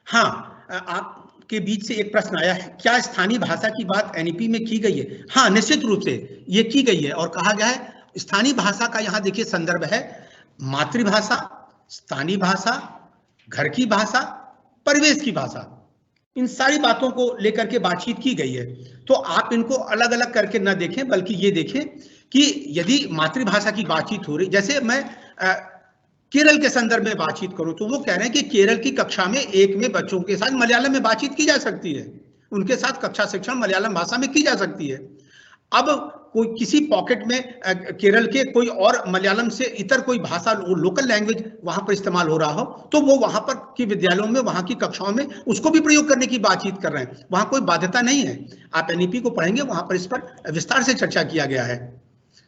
हाँ, आपके बीच से एक प्रश्न आया है, क्या स्थानीय भाषा की बात एनईपी में की गई है? हाँ, निश्चित रूप से ये की गई है और कहा गया है स्थानीय भाषा का यहाँ देखिए संदर्भ है मातृभाषा, स्थानीय भाषा, घर की भाषा, परिवेश की भाषा। इन सारी बातों को लेकर के बातचीत की गई है। तो आप इनको अलग अलग करके न देखें, बल्कि ये देखें कि यदि मातृभाषा की बातचीत हो रही, जैसे मैं केरल के संदर्भ में बातचीत करूं, तो वो कह रहे हैं कि केरल की कक्षा में एक में बच्चों के साथ मलयालम में बातचीत की जा सकती है, उनके साथ कक्षा शिक्षण मलयालम भाषा में की जा सकती है। अब कोई किसी पॉकेट में केरल के कोई और मलयालम से इतर कोई भाषा, लोकल लैंग्वेज वहां पर इस्तेमाल हो रहा हो, तो वो वहां पर की विद्यालयों में, वहां की कक्षाओं में उसको भी प्रयोग करने की बातचीत कर रहे हैं। वहां कोई बाध्यता नहीं है। आप एनईपी को पढ़ेंगे, वहां पर इस पर विस्तार से चर्चा किया गया है।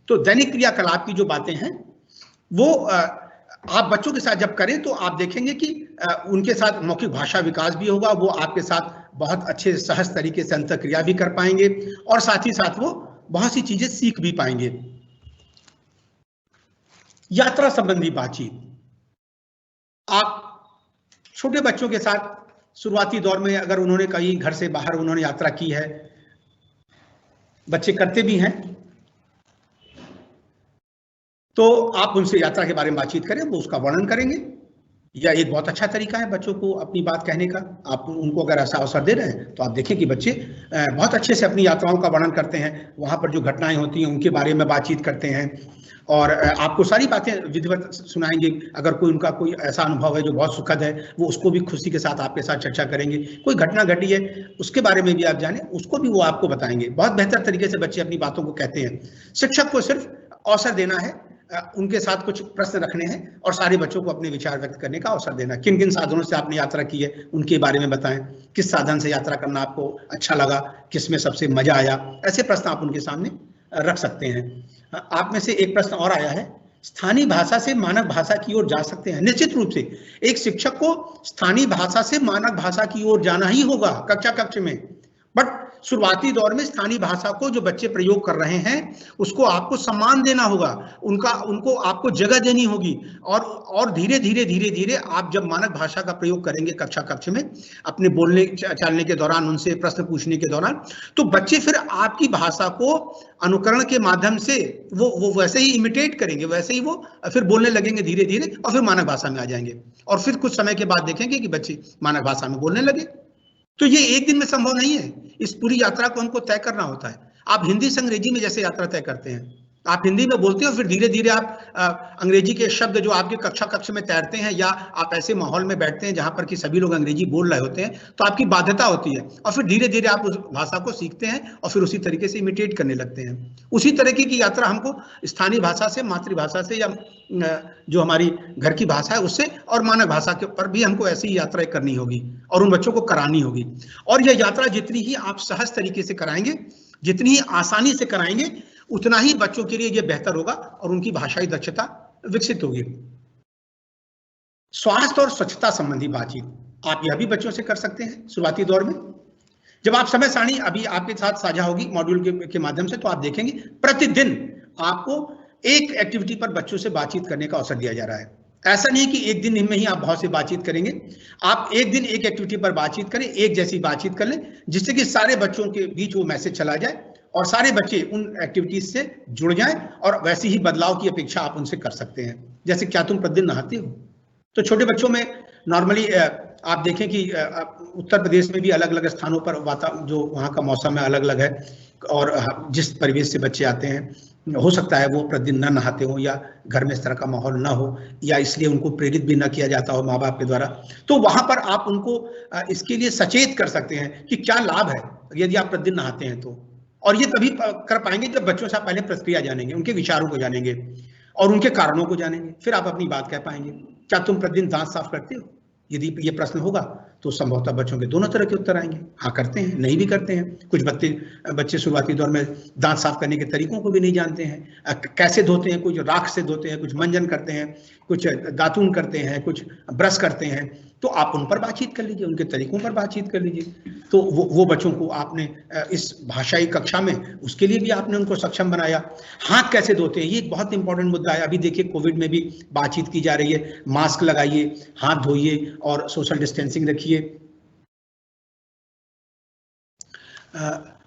तो दैनिक क्रियाकलाप की जो बातें हैं वो आप बच्चों के साथ जब करें तो आप देखेंगे कि उनके साथ मौखिक भाषा विकास भी होगा, वो आपके साथ बहुत अच्छे सहज तरीके से अंतःक्रिया भी कर पाएंगे और साथ ही साथ वो बहुत सी चीजें सीख भी पाएंगे। यात्रा संबंधी बातचीत, आप छोटे बच्चों के साथ शुरुआती दौर में अगर उन्होंने कहीं घर से बाहर उन्होंने यात्रा की है, बच्चे करते भी हैं, तो आप उनसे यात्रा के बारे में बातचीत करें, वो उसका वर्णन करेंगे। या एक बहुत अच्छा तरीका है बच्चों को अपनी बात कहने का। आप उनको अगर ऐसा अवसर दे रहे हैं तो आप देखें कि बच्चे बहुत अच्छे से अपनी यात्राओं का वर्णन करते हैं, वहाँ पर जो घटनाएं होती हैं उनके बारे में बातचीत करते हैं और आपको सारी बातें विधिवत सुनाएंगे। अगर कोई उनका कोई ऐसा अनुभव है जो बहुत सुखद है, वो उसको भी खुशी के साथ आपके साथ चर्चा करेंगे। कोई घटना घटी है उसके बारे में भी आप जाने, उसको भी वो आपको बताएंगे। बहुत बेहतर तरीके से बच्चे अपनी बातों को कहते हैं। शिक्षक को सिर्फ अवसर देना है, उनके साथ कुछ प्रश्न रखने हैं और सारे बच्चों को अपने विचार व्यक्त करने का अवसर देना। किन किन साधनों से आपने यात्रा की है उनके बारे में बताएं, किस साधन से यात्रा करना आपको अच्छा लगा, किस में सबसे मजा आया। ऐसे प्रश्न आप उनके सामने रख सकते हैं। आप में से एक प्रश्न और आया है, स्थानीय भाषा से मानक भाषा की ओर जा सकते हैं? निश्चित रूप से एक शिक्षक को स्थानीय भाषा से मानक भाषा की ओर जाना ही होगा कक्षा में। बट शुरुआती दौर में स्थानीय भाषा को जो बच्चे प्रयोग कर रहे हैं उसको आपको सम्मान देना होगा, उनको आपको जगह देनी होगी और धीरे धीरे आप जब मानक भाषा का प्रयोग करेंगे कक्ष में अपने बोलने चालने के दौरान, उनसे प्रश्न पूछने के दौरान, तो बच्चे फिर आपकी भाषा को अनुकरण के माध्यम से वो वैसे ही इमिटेट करेंगे, वैसे ही वो फिर बोलने लगेंगे धीरे धीरे और फिर मानक भाषा में आ जाएंगे और फिर कुछ समय के बाद देखेंगे कि बच्चे मानक भाषा में बोलने लगे। तो ये एक दिन में संभव नहीं है, इस पूरी यात्रा को हमको तय करना होता है। आप हिंदी से अंग्रेजी में जैसे यात्रा तय करते हैं, आप हिंदी में बोलते हो, फिर धीरे धीरे आप अंग्रेजी के शब्द जो आपके कक्ष में तैरते हैं, या आप ऐसे माहौल में बैठते हैं जहां पर कि सभी लोग अंग्रेजी बोल रहे होते हैं, तो आपकी बाध्यता होती है, और फिर धीरे धीरे आप उस भाषा को सीखते हैं और फिर उसी तरीके से इमिटेट करने लगते हैं। उसी तरीके की यात्रा हमको स्थानीय भाषा से, मातृभाषा से, या जो हमारी घर की भाषा है उससे, और मानक भाषा के पर भी हमको ऐसी ही यात्रा करनी होगी और उन बच्चों को करानी होगी। और यह यात्रा जितनी ही आप सहज तरीके से कराएंगे, जितनी ही आसानी से कराएंगे, उतना ही बच्चों के लिए यह बेहतर होगा और उनकी भाषाई दक्षता विकसित होगी। स्वास्थ्य और स्वच्छता संबंधी बातचीत आप यह भी बच्चों से कर सकते हैं शुरुआती दौर में। जब आप समय सारणी अभी आपके साथ साझा होगी मॉड्यूल के माध्यम से, तो आप देखेंगे प्रतिदिन आपको एक एक्टिविटी पर बच्चों से बातचीत करने का अवसर दिया जा रहा है। ऐसा नहीं कि एक दिन में ही आप बहुत से बातचीत करेंगे। आप एक दिन एक एक्टिविटी पर बातचीत करें, एक जैसी बातचीत कर लें, जिससे कि सारे बच्चों के बीच वो मैसेज चला जाए और सारे बच्चे उन एक्टिविटीज से जुड़ जाएं, और वैसे ही बदलाव की अपेक्षा आप उनसे कर सकते हैं। जैसे क्या तुम प्रतिदिन नहाते हो? तो छोटे बच्चों में नॉर्मली आप देखें कि उत्तर प्रदेश में भी अलग अलग स्थानों पर जो वहाँ का मौसम है अलग अलग है, और जिस परिवेश से बच्चे आते हैं, हो सकता है वो प्रतिदिन न नहाते हो, या घर में इस तरह का माहौल ना हो, या इसलिए उनको प्रेरित भी न किया जाता हो माँ बाप के द्वारा। तो वहां पर आप उनको इसके लिए सचेत कर सकते हैं कि क्या लाभ है यदि आप प्रतिदिन नहाते हैं तो। और ये तभी कर पाएंगे जब बच्चों से आप पहले प्रतिक्रिया जानेंगे, उनके विचारों को जानेंगे और उनके कारणों को जानेंगे, फिर आप अपनी बात कह पाएंगे। क्या तुम प्रतिदिन दांत साफ करते हो? यदि ये प्रश्न होगा तो संभवतः बच्चों के दोनों तरह के उत्तर आएंगे, हाँ करते हैं, नहीं भी करते हैं। कुछ बच्चे शुरुआती दौर में दांत साफ करने के तरीकों को भी नहीं जानते हैं, कैसे धोते हैं, कुछ राख से धोते हैं, कुछ मंजन करते हैं, कुछ दातून करते हैं, कुछ ब्रश करते हैं। तो आप उन पर बातचीत कर लीजिए, उनके तरीकों पर बातचीत कर लीजिए। तो वो बच्चों को आपने इस भाषाई कक्षा में उसके लिए भी आपने उनको सक्षम बनाया। हाथ कैसे धोते हैं, ये एक बहुत इंपॉर्टेंट मुद्दा है। अभी देखिए कोविड में भी बातचीत की जा रही है, मास्क लगाइए, हाथ धोइए और सोशल डिस्टेंसिंग रखिए।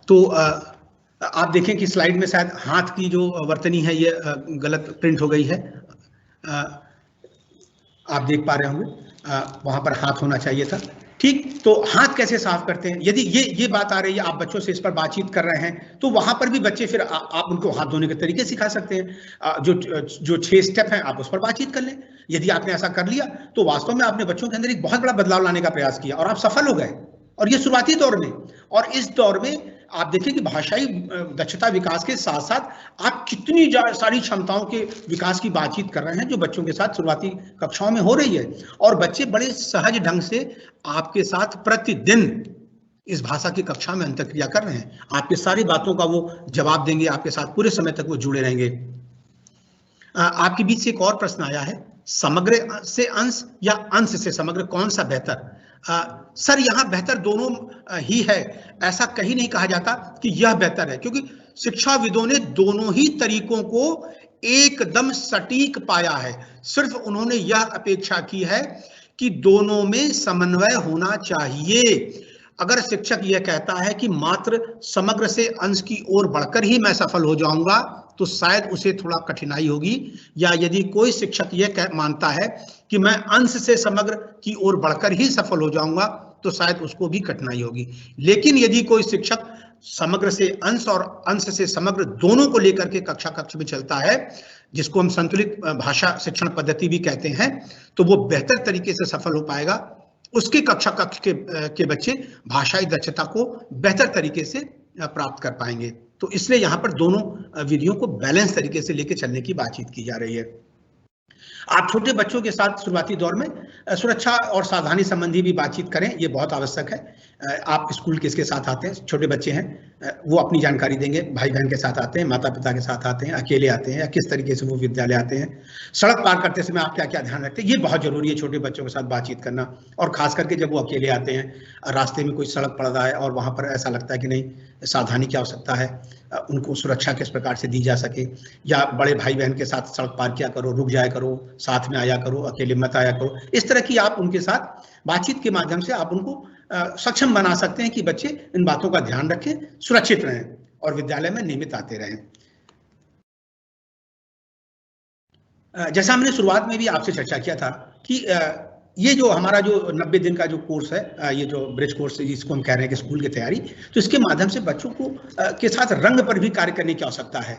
तो आप देखें कि स्लाइड में शायद हाथ की जो वर्तनी है ये गलत प्रिंट हो गई है, आप देख पा रहे होंगे, वहां पर हाथ होना चाहिए था। ठीक, तो हाथ कैसे साफ करते हैं, यदि ये बात आ रही है, आप बच्चों से इस पर बातचीत कर रहे हैं, तो वहां पर भी बच्चे फिर आप उनको हाथ धोने के तरीके सिखा सकते हैं। जो 6 स्टेप हैं आप उस पर बातचीत कर लें। यदि आपने ऐसा कर लिया तो वास्तव में आपने बच्चों के अंदर एक बहुत बड़ा बदलाव लाने का प्रयास किया और आप सफल हो गए। और ये शुरुआती दौर में, और इस दौर में आप देखिए कि भाषाई दक्षता विकास के साथ साथ आप कितनी सारी क्षमताओं के विकास की बातचीत कर रहे हैं जो बच्चों के साथ शुरुआती कक्षाओं में हो रही है। और बच्चे बड़े सहज ढंग से आपके साथ प्रतिदिन इस भाषा की कक्षा में अंतर्क्रिया कर रहे हैं। आपकी सारी बातों का वो जवाब देंगे, आपके साथ पूरे समय तक वो जुड़े रहेंगे। आपके बीच से एक और प्रश्न आया है, समग्र से अंश या अंश से समग्र, कौन सा बेहतर? सर यहाँ बेहतर दोनों ही है, ऐसा कहीं नहीं कहा जाता कि यह बेहतर है, क्योंकि शिक्षाविदों ने दोनों ही तरीकों को एकदम सटीक पाया है। सिर्फ उन्होंने यह अपेक्षा की है कि दोनों में समन्वय होना चाहिए। अगर शिक्षक यह कहता है कि मात्र समग्र से अंश की ओर बढ़कर ही मैं सफल हो जाऊंगा, तो शायद उसे थोड़ा कठिनाई होगी। या यदि कोई शिक्षक यह मानता है कि मैं अंश से समग्र की ओर बढ़कर ही सफल हो जाऊंगा, तो शायद उसको भी कठिनाई होगी। लेकिन यदि कोई शिक्षक समग्र से अंश और अंश से समग्र दोनों को लेकर के कक्ष में चलता है, जिसको हम संतुलित भाषा शिक्षण पद्धति भी कहते हैं, तो वो बेहतर तरीके से सफल हो पाएगा। उसके कक्ष के बच्चे भाषाई दक्षता को बेहतर तरीके से प्राप्त कर पाएंगे। तो इसलिए यहाँ पर दोनों विधियों को बैलेंस तरीके से लेकर चलने की बातचीत की जा रही है। आप छोटे बच्चों के साथ शुरुआती दौर में सुरक्षा और सावधानी संबंधी भी बातचीत करें, ये बहुत आवश्यक है। आप स्कूल किसके साथ आते हैं, छोटे बच्चे हैं, वो अपनी जानकारी देंगे, भाई बहन के साथ आते हैं, माता पिता के साथ आते हैं, अकेले आते हैं, या किस तरीके से वो विद्यालय आते हैं, सड़क पार करते समय आप क्या क्या ध्यान रखते हैं, ये बहुत जरूरी है छोटे बच्चों के साथ बातचीत करना। और खास करके जब वो अकेले आते हैं, रास्ते में कोई सड़क पड़ रहा है और वहाँ पर ऐसा लगता है कि नहीं सावधानी की आवश्यकता है, उनको सुरक्षा किस प्रकार से दी जा सके, या बड़े भाई बहन के साथ सड़क पार किया करो, रुक जाया करो, साथ में आया करो, अकेले मत आया करो। इस तरह की आप उनके साथ बातचीत के माध्यम से आप उनको सक्षम बना सकते हैं कि बच्चे इन बातों का ध्यान रखें, सुरक्षित रहें और विद्यालय में नियमित आते रहें। जैसा हमने शुरुआत में भी आपसे चर्चा किया था कि ये जो हमारा जो 90 दिन का जो कोर्स है, ये जो ब्रिज कोर्स जिसको हम कह रहे हैं कि स्कूल की तैयारी, तो इसके माध्यम से बच्चों को के साथ रंग पर भी कार्य करने की आवश्यकता है।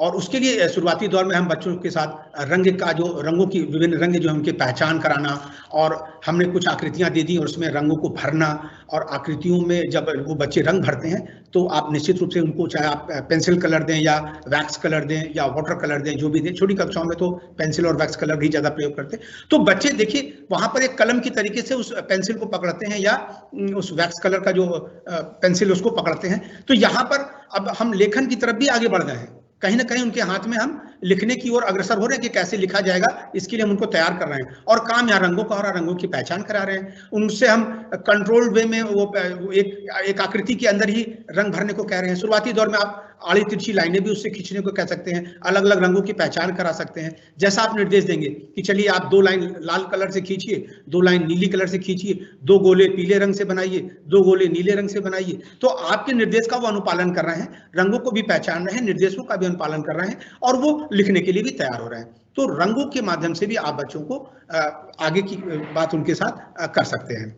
और उसके लिए शुरुआती दौर में हम बच्चों के साथ रंगों की विभिन्न रंग जो उनकी पहचान कराना, और हमने कुछ आकृतियां दे दी और उसमें रंगों को भरना, और आकृतियों में जब वो बच्चे रंग भरते हैं तो आप निश्चित रूप से उनको, चाहे आप पेंसिल कलर दें या वैक्स कलर दें या वाटर कलर दें, जो भी दें, छोटी कक्षाओं में तो पेंसिल और वैक्स कलर ही ज्यादा प्रयोग करते हैं, तो बच्चे देखिए वहां पर एक कलम की तरीके से उस पेंसिल को पकड़ते हैं या उस वैक्स कलर का जो पेंसिल उसको पकड़ते हैं। तो यहाँ पर अब हम लेखन की तरफ भी आगे बढ़ गए हैं, कहीं ना कहीं उनके हाथ में हम लिखने की ओर अग्रसर हो रहे हैं कि कैसे लिखा जाएगा, इसके लिए हम उनको तैयार कर रहे हैं, और काम यहाँ रंगों का हो रहा है, रंगों की पहचान करा रहे हैं। उनसे हम कंट्रोल्ड वे में वो एक आकृति के अंदर ही रंग भरने को कह रहे हैं। शुरुआती दौर में आप आड़ी तिरछी लाइनें भी उससे खींचने को कह सकते हैं, अलग अलग रंगों की पहचान करा सकते हैं। जैसा आप निर्देश देंगे कि चलिए आप 2 लाइन लाल कलर से खींचिए, 2 लाइन नीली कलर से खींचिए, 2 गोले पीले रंग से बनाइए, 2 गोले नीले रंग से बनाइए, तो आपके निर्देश का वो अनुपालन कर रहे हैं, रंगों को भी पहचान रहे हैं, निर्देशों का भी अनुपालन कर रहे हैं, और वो लिखने के लिए भी तैयार हो रहे हैं। तो रंगों के माध्यम से भी आप बच्चों को आगे की बात उनके साथ कर सकते हैं।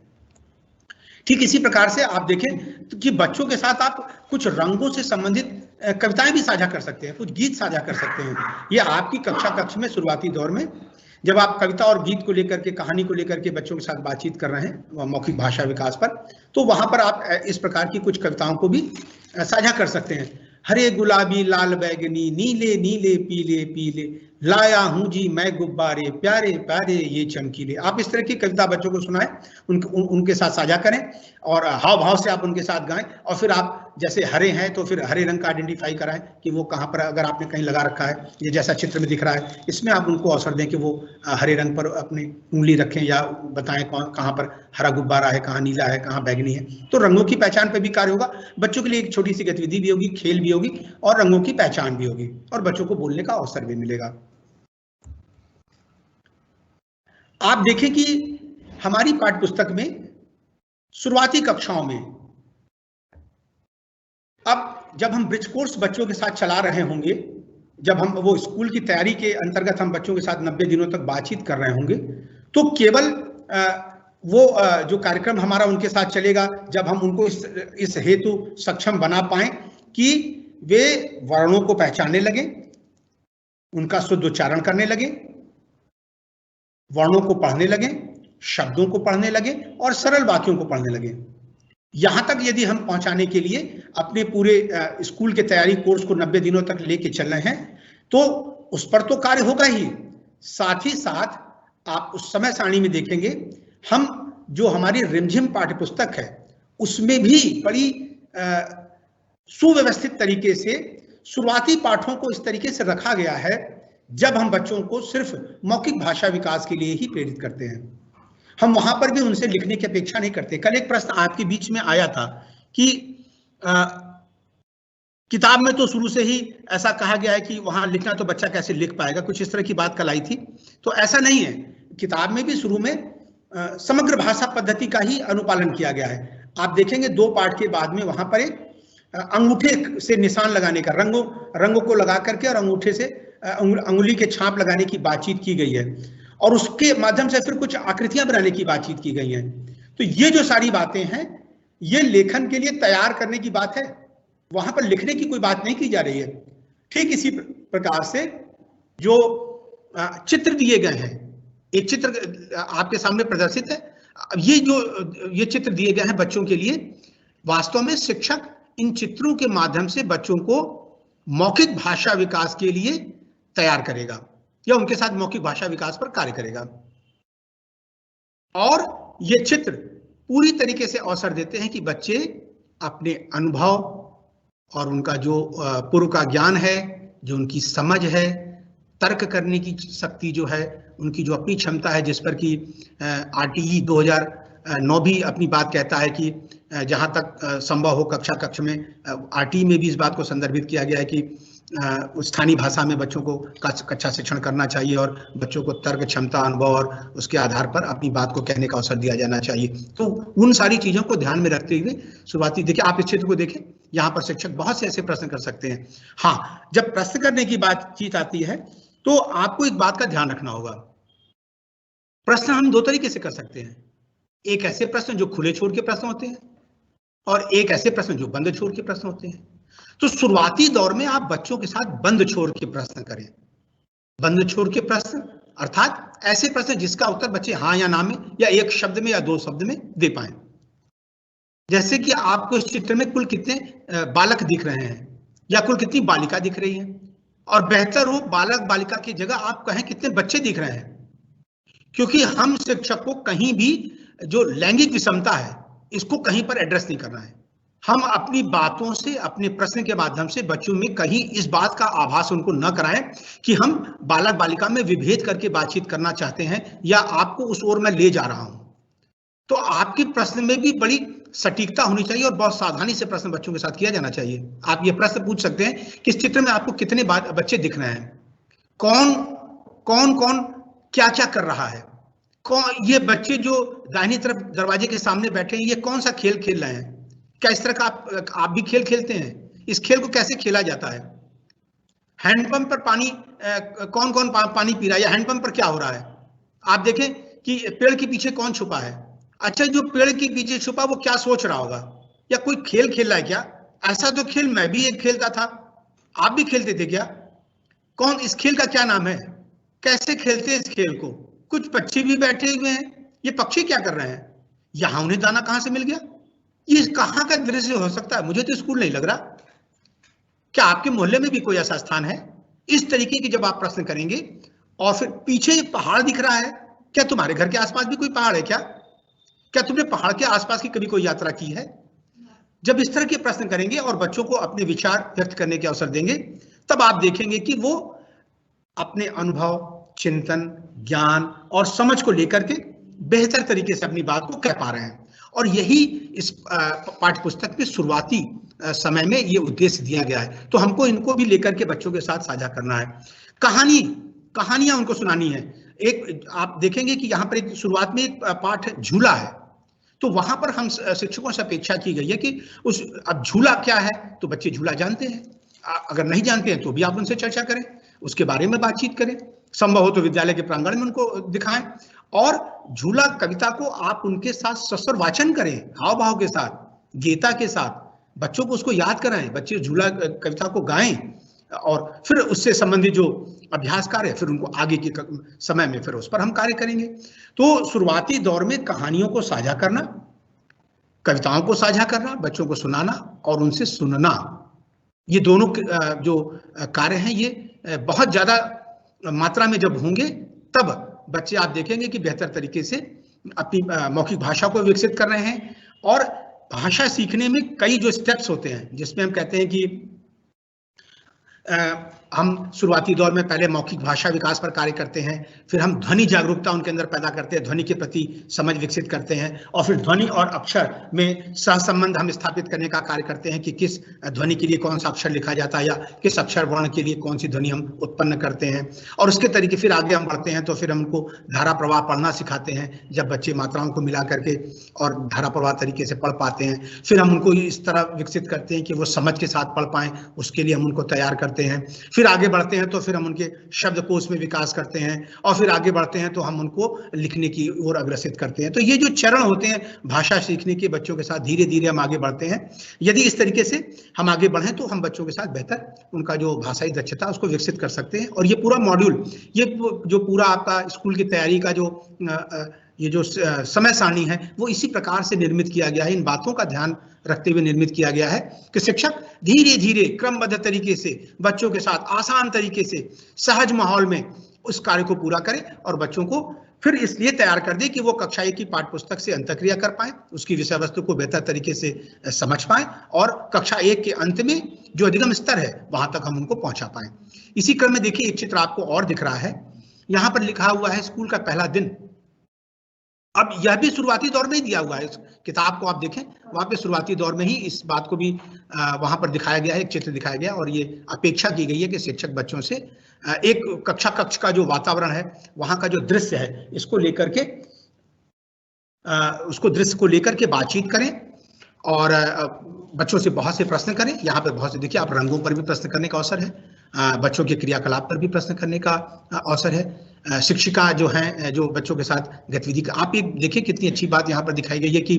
ठीक इसी प्रकार से आप देखें कि बच्चों के साथ आप कुछ रंगों से संबंधित कविताएं भी साझा कर सकते हैं, कुछ गीत साझा कर सकते हैं। ये आपकी कक्ष में शुरुआती दौर में जब आप कविता और गीत को लेकर के, कहानी को लेकर के बच्चों के साथ बातचीत कर रहे हैं मौखिक भाषा विकास पर, तो वहां पर आप इस प्रकार की कुछ कविताओं को भी साझा कर सकते हैं। हरे गुलाबी लाल बैगनी नीले नीले पीले पीले, लाया हूं जी मैं गुब्बारे प्यारे प्यारे ये चमकीले। आप इस तरह की कविता बच्चों को सुनाएं, उनके साथ साझा करें, और हाव भाव से आप उनके साथ गाएं, और फिर आप जैसे हरे हैं तो फिर हरे रंग का आइडेंटिफाई कराएं कि वो कहाँ पर, अगर आपने कहीं लगा रखा है, ये जैसा चित्र में दिख रहा है, इसमें आप उनको अवसर दें कि वो हरे रंग पर अपनी उंगली रखें या बताएं कहाँ पर हरा गुब्बारा है, कहाँ नीला है, कहाँ बैगनी है। तो रंगों की पहचान पर भी कार्य होगा। बच्चों के लिए एक छोटी सी गतिविधि भी होगी, खेल भी होगी, और रंगों की पहचान भी होगी, और बच्चों को बोलने का अवसर भी मिलेगा। आप देखें कि हमारी पाठ्य पुस्तक में शुरुआती कक्षाओं में, अब जब हम ब्रिज कोर्स बच्चों के साथ चला रहे होंगे, जब हम वो स्कूल की तैयारी के अंतर्गत हम बच्चों के साथ 90 दिनों तक बातचीत कर रहे होंगे, तो केवल वो जो कार्यक्रम हमारा उनके साथ चलेगा, जब हम उनको इस हेतु सक्षम बना पाए कि वे वर्णों को पहचानने लगे, उनका शुद्ध उच्चारण करने लगे, वर्णों को पढ़ने लगे, शब्दों को पढ़ने लगे, और सरल वाक्यों को पढ़ने लगे। यहां तक यदि हम पहुंचाने के लिए अपने पूरे स्कूल के तैयारी कोर्स को 90 दिनों तक लेके चल रहे हैं, तो उस पर तो कार्य होगा ही, साथ ही साथ आप उस समय सारणी में देखेंगे, हम जो हमारी रिमझिम पाठ्य पुस्तक है उसमें भी बड़ी सुव्यवस्थित तरीके से शुरुआती पाठों को इस तरीके से रखा गया है, जब हम बच्चों को सिर्फ मौखिक भाषा विकास के लिए ही प्रेरित करते हैं। हम वहां पर भी उनसे लिखने की अपेक्षा नहीं करते। कल एक प्रश्न आपके बीच में आया था कि किताब में तो शुरू से ही ऐसा कहा गया है कि वहां लिखना तो बच्चा कैसे लिख पाएगा, कुछ इस तरह की बात कल आई थी। तो ऐसा नहीं है, किताब में भी शुरू में समग्र भाषा पद्धति का ही अनुपालन किया गया है। आप देखेंगे 2 पाठ के बाद में वहां पर एक अंगूठे से निशान लगाने का, रंगों को लगा करके और अंगूठे से अंगुली के छाप लगाने की बातचीत की गई है, और उसके माध्यम से फिर कुछ आकृतियां बनाने की बातचीत की गई है। तो ये जो सारी बातें हैं, ये लेखन के लिए तैयार करने की बात है, वहां पर लिखने की कोई बात नहीं की जा रही है। ठीक इसी प्रकार से जो चित्र दिए गए हैं, एक चित्र आपके सामने प्रदर्शित है, ये चित्र दिए गए हैं बच्चों के लिए। वास्तव में शिक्षक इन चित्रों के माध्यम से बच्चों को मौखिक भाषा विकास के लिए तैयार करेगा, या उनके साथ मौखिक भाषा विकास पर कार्य करेगा। और ये चित्र पूरी तरीके से अवसर देते हैं कि बच्चे अपने अनुभव और उनका जो पूर्व का ज्ञान है, जो उनकी समझ है, तर्क करने की शक्ति जो है, उनकी जो अपनी क्षमता है, जिस पर कि RTE 2009 भी अपनी बात कहता है कि जहां तक संभव हो कक्ष में, RTE में भी इस बात को संदर्भित किया गया है कि स्थानीय भाषा में बच्चों को कक्षा शिक्षण करना चाहिए, और बच्चों को तर्क क्षमता, अनुभव और उसके आधार पर अपनी बात को कहने का अवसर दिया जाना चाहिए। तो उन सारी चीजों को ध्यान में रखते हुए शुरुआती, देखिए आप इस चित्र को देखें, यहाँ पर शिक्षक बहुत से ऐसे प्रश्न कर सकते हैं। हाँ, जब प्रश्न करने की बातचीत आती है तो आपको एक बात का ध्यान रखना होगा। प्रश्न हम 2 तरीके से कर सकते हैं, एक ऐसे प्रश्न जो खुले छोर के प्रश्न होते हैं, और एक ऐसे प्रश्न जो बंद छोर के प्रश्न होते हैं। तो शुरुआती दौर में आप बच्चों के साथ बंद छोर के प्रश्न करें। बंद छोर के प्रश्न अर्थात ऐसे प्रश्न जिसका उत्तर बच्चे हाँ या ना में या एक शब्द में या दो शब्द में दे पाए। जैसे कि आपको इस चित्र में कुल कितने बालक दिख रहे हैं या कुल कितनी बालिका दिख रही है, और बेहतर हो बालक बालिका की जगह आप कहें कितने बच्चे दिख रहे हैं, क्योंकि हम शिक्षक को कहीं भी जो लैंगिक विषमता है इसको कहीं पर एड्रेस नहीं करना है। हम अपनी बातों से, अपने प्रश्न के माध्यम से बच्चों में कहीं इस बात का आभास उनको न कराएं कि हम बालक बालिका में विभेद करके बातचीत करना चाहते हैं या आपको उस ओर मैं ले जा रहा हूं। तो आपके प्रश्न में भी बड़ी सटीकता होनी चाहिए और बहुत सावधानी से प्रश्न बच्चों के साथ किया जाना चाहिए। आप ये प्रश्न पूछ सकते हैं कि इस चित्र में आपको कितने बच्चे दिख रहे हैं, कौन कौन कौन क्या क्या कर रहा है, कौन ये बच्चे जो दाहिनी तरफ दरवाजे के सामने बैठे हैं ये कौन सा खेल खेल रहे हैं, क्या इस तरह का आप भी खेल खेलते हैं, इस खेल को कैसे खेला जाता है, हैंडपंप पर पानी कौन कौन पानी पी रहा है या हैंडपंप पर क्या हो रहा है। आप देखें कि पेड़ के पीछे कौन छुपा है, अच्छा जो पेड़ के पीछे छुपा वो क्या सोच रहा होगा या कोई खेल खेल रहा है क्या, ऐसा तो खेल मैं भी एक खेलता था, आप भी खेलते थे क्या, कौन, इस खेल का क्या नाम है, कैसे खेलते हैं इस खेल को। कुछ पक्षी भी बैठे हुए हैं, ये पक्षी क्या कर रहे हैं, यहां उन्हें दाना कहां से मिल गया, ये कहां का दृश्य हो सकता है, मुझे तो स्कूल नहीं लग रहा, क्या आपके मोहल्ले में भी कोई ऐसा स्थान है। इस तरीके की जब आप प्रश्न करेंगे और फिर पीछे एक पहाड़ दिख रहा है, क्या तुम्हारे घर के आसपास भी कोई पहाड़ है क्या तुमने पहाड़ के आसपास की कभी कोई यात्रा की है। जब इस तरह के प्रश्न करेंगे और बच्चों को अपने विचार व्यक्त करने के अवसर देंगे तब आप देखेंगे कि वो अपने अनुभव, चिंतन, ज्ञान और समझ को लेकर के बेहतर तरीके से अपनी बात को कह पा रहे हैं। और यही इस पाठ्य पुस्तक के शुरुआती समय में ये उद्देश्य दिया गया है। तो हमको इनको भी लेकर के बच्चों के साथ साझा करना है। कहानियां उनको सुनानी है। एक आप देखेंगे कि यहाँ पर एक शुरुआत में एक पाठ झूला है, तो वहां पर हम शिक्षकों से अपेक्षा की गई है कि अब झूला क्या है, तो बच्चे झूला जानते हैं, अगर नहीं जानते हैं तो भी आप उनसे चर्चा करें, उसके बारे में बातचीत करें, संभव हो तो विद्यालय के प्रांगण में उनको दिखाएं। और झूला कविता को आप उनके साथ सस्वर वाचन करें, हाव भाव के साथ, गीता के साथ, बच्चों को उसको याद कराएं, बच्चे झूला कविता को गाएं और फिर उससे संबंधित जो अभ्यास कार्य फिर उनको आगे के समय में फिर उस पर हम कार्य करेंगे। तो शुरुआती दौर में कहानियों को साझा करना, कविताओं को साझा करना, बच्चों को सुनाना और उनसे सुनना, ये दोनों जो कार्य हैं ये बहुत ज्यादा मात्रा में जब होंगे तब बच्चे आप देखेंगे कि बेहतर तरीके से अपनी मौखिक भाषा को विकसित कर रहे हैं। और भाषा सीखने में कई जो स्टेप्स होते हैं जिसमें हम कहते हैं कि हम शुरुआती दौर में पहले मौखिक भाषा विकास पर कार्य करते हैं, फिर हम ध्वनि जागरूकता उनके अंदर पैदा करते हैं, ध्वनि के प्रति समझ विकसित करते हैं, और फिर ध्वनि और अक्षर में सहसंबंध हम स्थापित करने का कार्य करते हैं कि किस ध्वनि के लिए कौन सा अक्षर लिखा जाता है या किस अक्षर वर्ण के लिए कौन सी ध्वनि हम उत्पन्न करते हैं। और उसके तरीके फिर आगे हम बढ़ते हैं तो फिर हम उनको धारा प्रवाह पढ़ना सिखाते हैं, जब बच्चे मात्राओं को मिला करके और धारा प्रवाह तरीके से पढ़ पाते हैं। फिर हम उनको इस तरह विकसित करते हैं कि वो समझ के साथ पढ़ पाएं, उसके लिए हम उनको तैयार करते हैं। फिर आगे बढ़ते हैं तो फिर हम उनके शब्दकोश में विकास करते हैं, और फिर आगे बढ़ते हैं तो हम उनको लिखने की ओर अग्रसित करते हैं। तो ये जो चरण होते हैं भाषा सीखने के, बच्चों के साथ धीरे धीरे हम आगे बढ़ते हैं। यदि इस तरीके से हम आगे बढ़ें तो हम बच्चों के साथ बेहतर उनका जो भाषाई दक्षता उसको विकसित कर सकते हैं। और ये पूरा मॉड्यूल, ये जो पूरा आपका स्कूल की तैयारी का जो ये जो समय सारणी है वो इसी प्रकार से निर्मित किया गया है, इन बातों का ध्यान रखते हुए निर्मित किया गया है कि शिक्षक धीरे धीरे क्रमबद्ध तरीके से बच्चों के साथ आसान तरीके से सहज माहौल में उस कार्य को पूरा करे और बच्चों को फिर इसलिए तैयार कर दे कि वो कक्षा 1 की पाठ्य पुस्तक से अंतःक्रिया कर पाए, उसकी विषय वस्तु को बेहतर तरीके से समझ पाए और कक्षा 1 के अंत में जो अधिगम स्तर है वहां तक हम उनको पहुंचा पाए। इसी क्रम में देखिए एक चित्र आपको और दिख रहा है, यहाँ पर लिखा हुआ है स्कूल का पहला दिन। अब यह भी शुरुआती दौर में ही दिया हुआ है, इस किताब को आप देखें वहां पे शुरुआती दौर में ही इस बात को भी वहां पर दिखाया गया है, एक चित्र दिखाया गया। और ये अपेक्षा की गई है कि शिक्षक बच्चों से एक कक्ष का जो वातावरण है, वहां का जो दृश्य है, इसको लेकर के उसको दृश्य को लेकर के बातचीत करें और बच्चों से बहुत से प्रश्न करें। यहाँ पर बहुत से देखिए आप रंगों पर भी प्रश्न करने का अवसर है, बच्चों के क्रियाकलाप पर भी प्रश्न करने का अवसर है। शिक्षिका जो हैं, जो बच्चों के साथ गतिविधि का, आप एक देखिए कितनी अच्छी बात यहाँ पर दिखाई गई है कि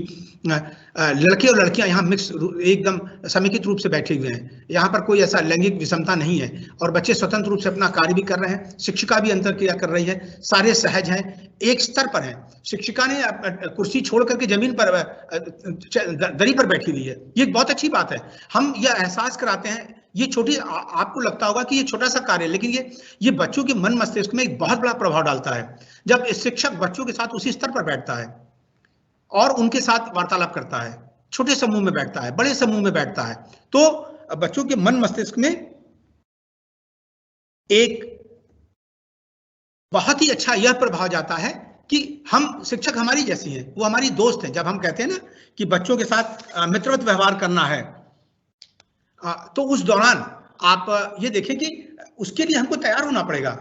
लड़के और लड़कियां यहाँ मिक्स एकदम समेकित रूप से बैठे हुए हैं। यहाँ पर कोई ऐसा लैंगिक विषमता नहीं है और बच्चे स्वतंत्र रूप से अपना कार्य भी कर रहे हैं। शिक्षिका भी अंतर क्रिया कर रही है, सारे सहज हैं, एक स्तर पर हैं। शिक्षिका ने कुर्सी छोड़ करके जमीन पर दरी पर बैठी हुई है, ये बहुत अच्छी बात है। हम यह एहसास कराते हैं, ये छोटी, आपको लगता होगा कि ये छोटा सा कार्य है, लेकिन ये बच्चों के मन मस्तिष्क में एक बहुत बड़ा प्रभाव डालता है। जब शिक्षक बच्चों के साथ उसी स्तर पर बैठता है और उनके साथ वार्तालाप करता है, छोटे समूह में बैठता है, बड़े समूह में बैठता है, तो बच्चों के मन मस्तिष्क में एक बहुत ही अच्छा यह प्रभाव जाता है कि हम, शिक्षक हमारी जैसी हैं, वो हमारी दोस्त हैं। जब हम कहते हैं ना कि बच्चों के साथ मित्रवत व्यवहार करना है, तो उस दौरान आप ये देखें कि उसके लिए हमको तैयार होना पड़ेगा।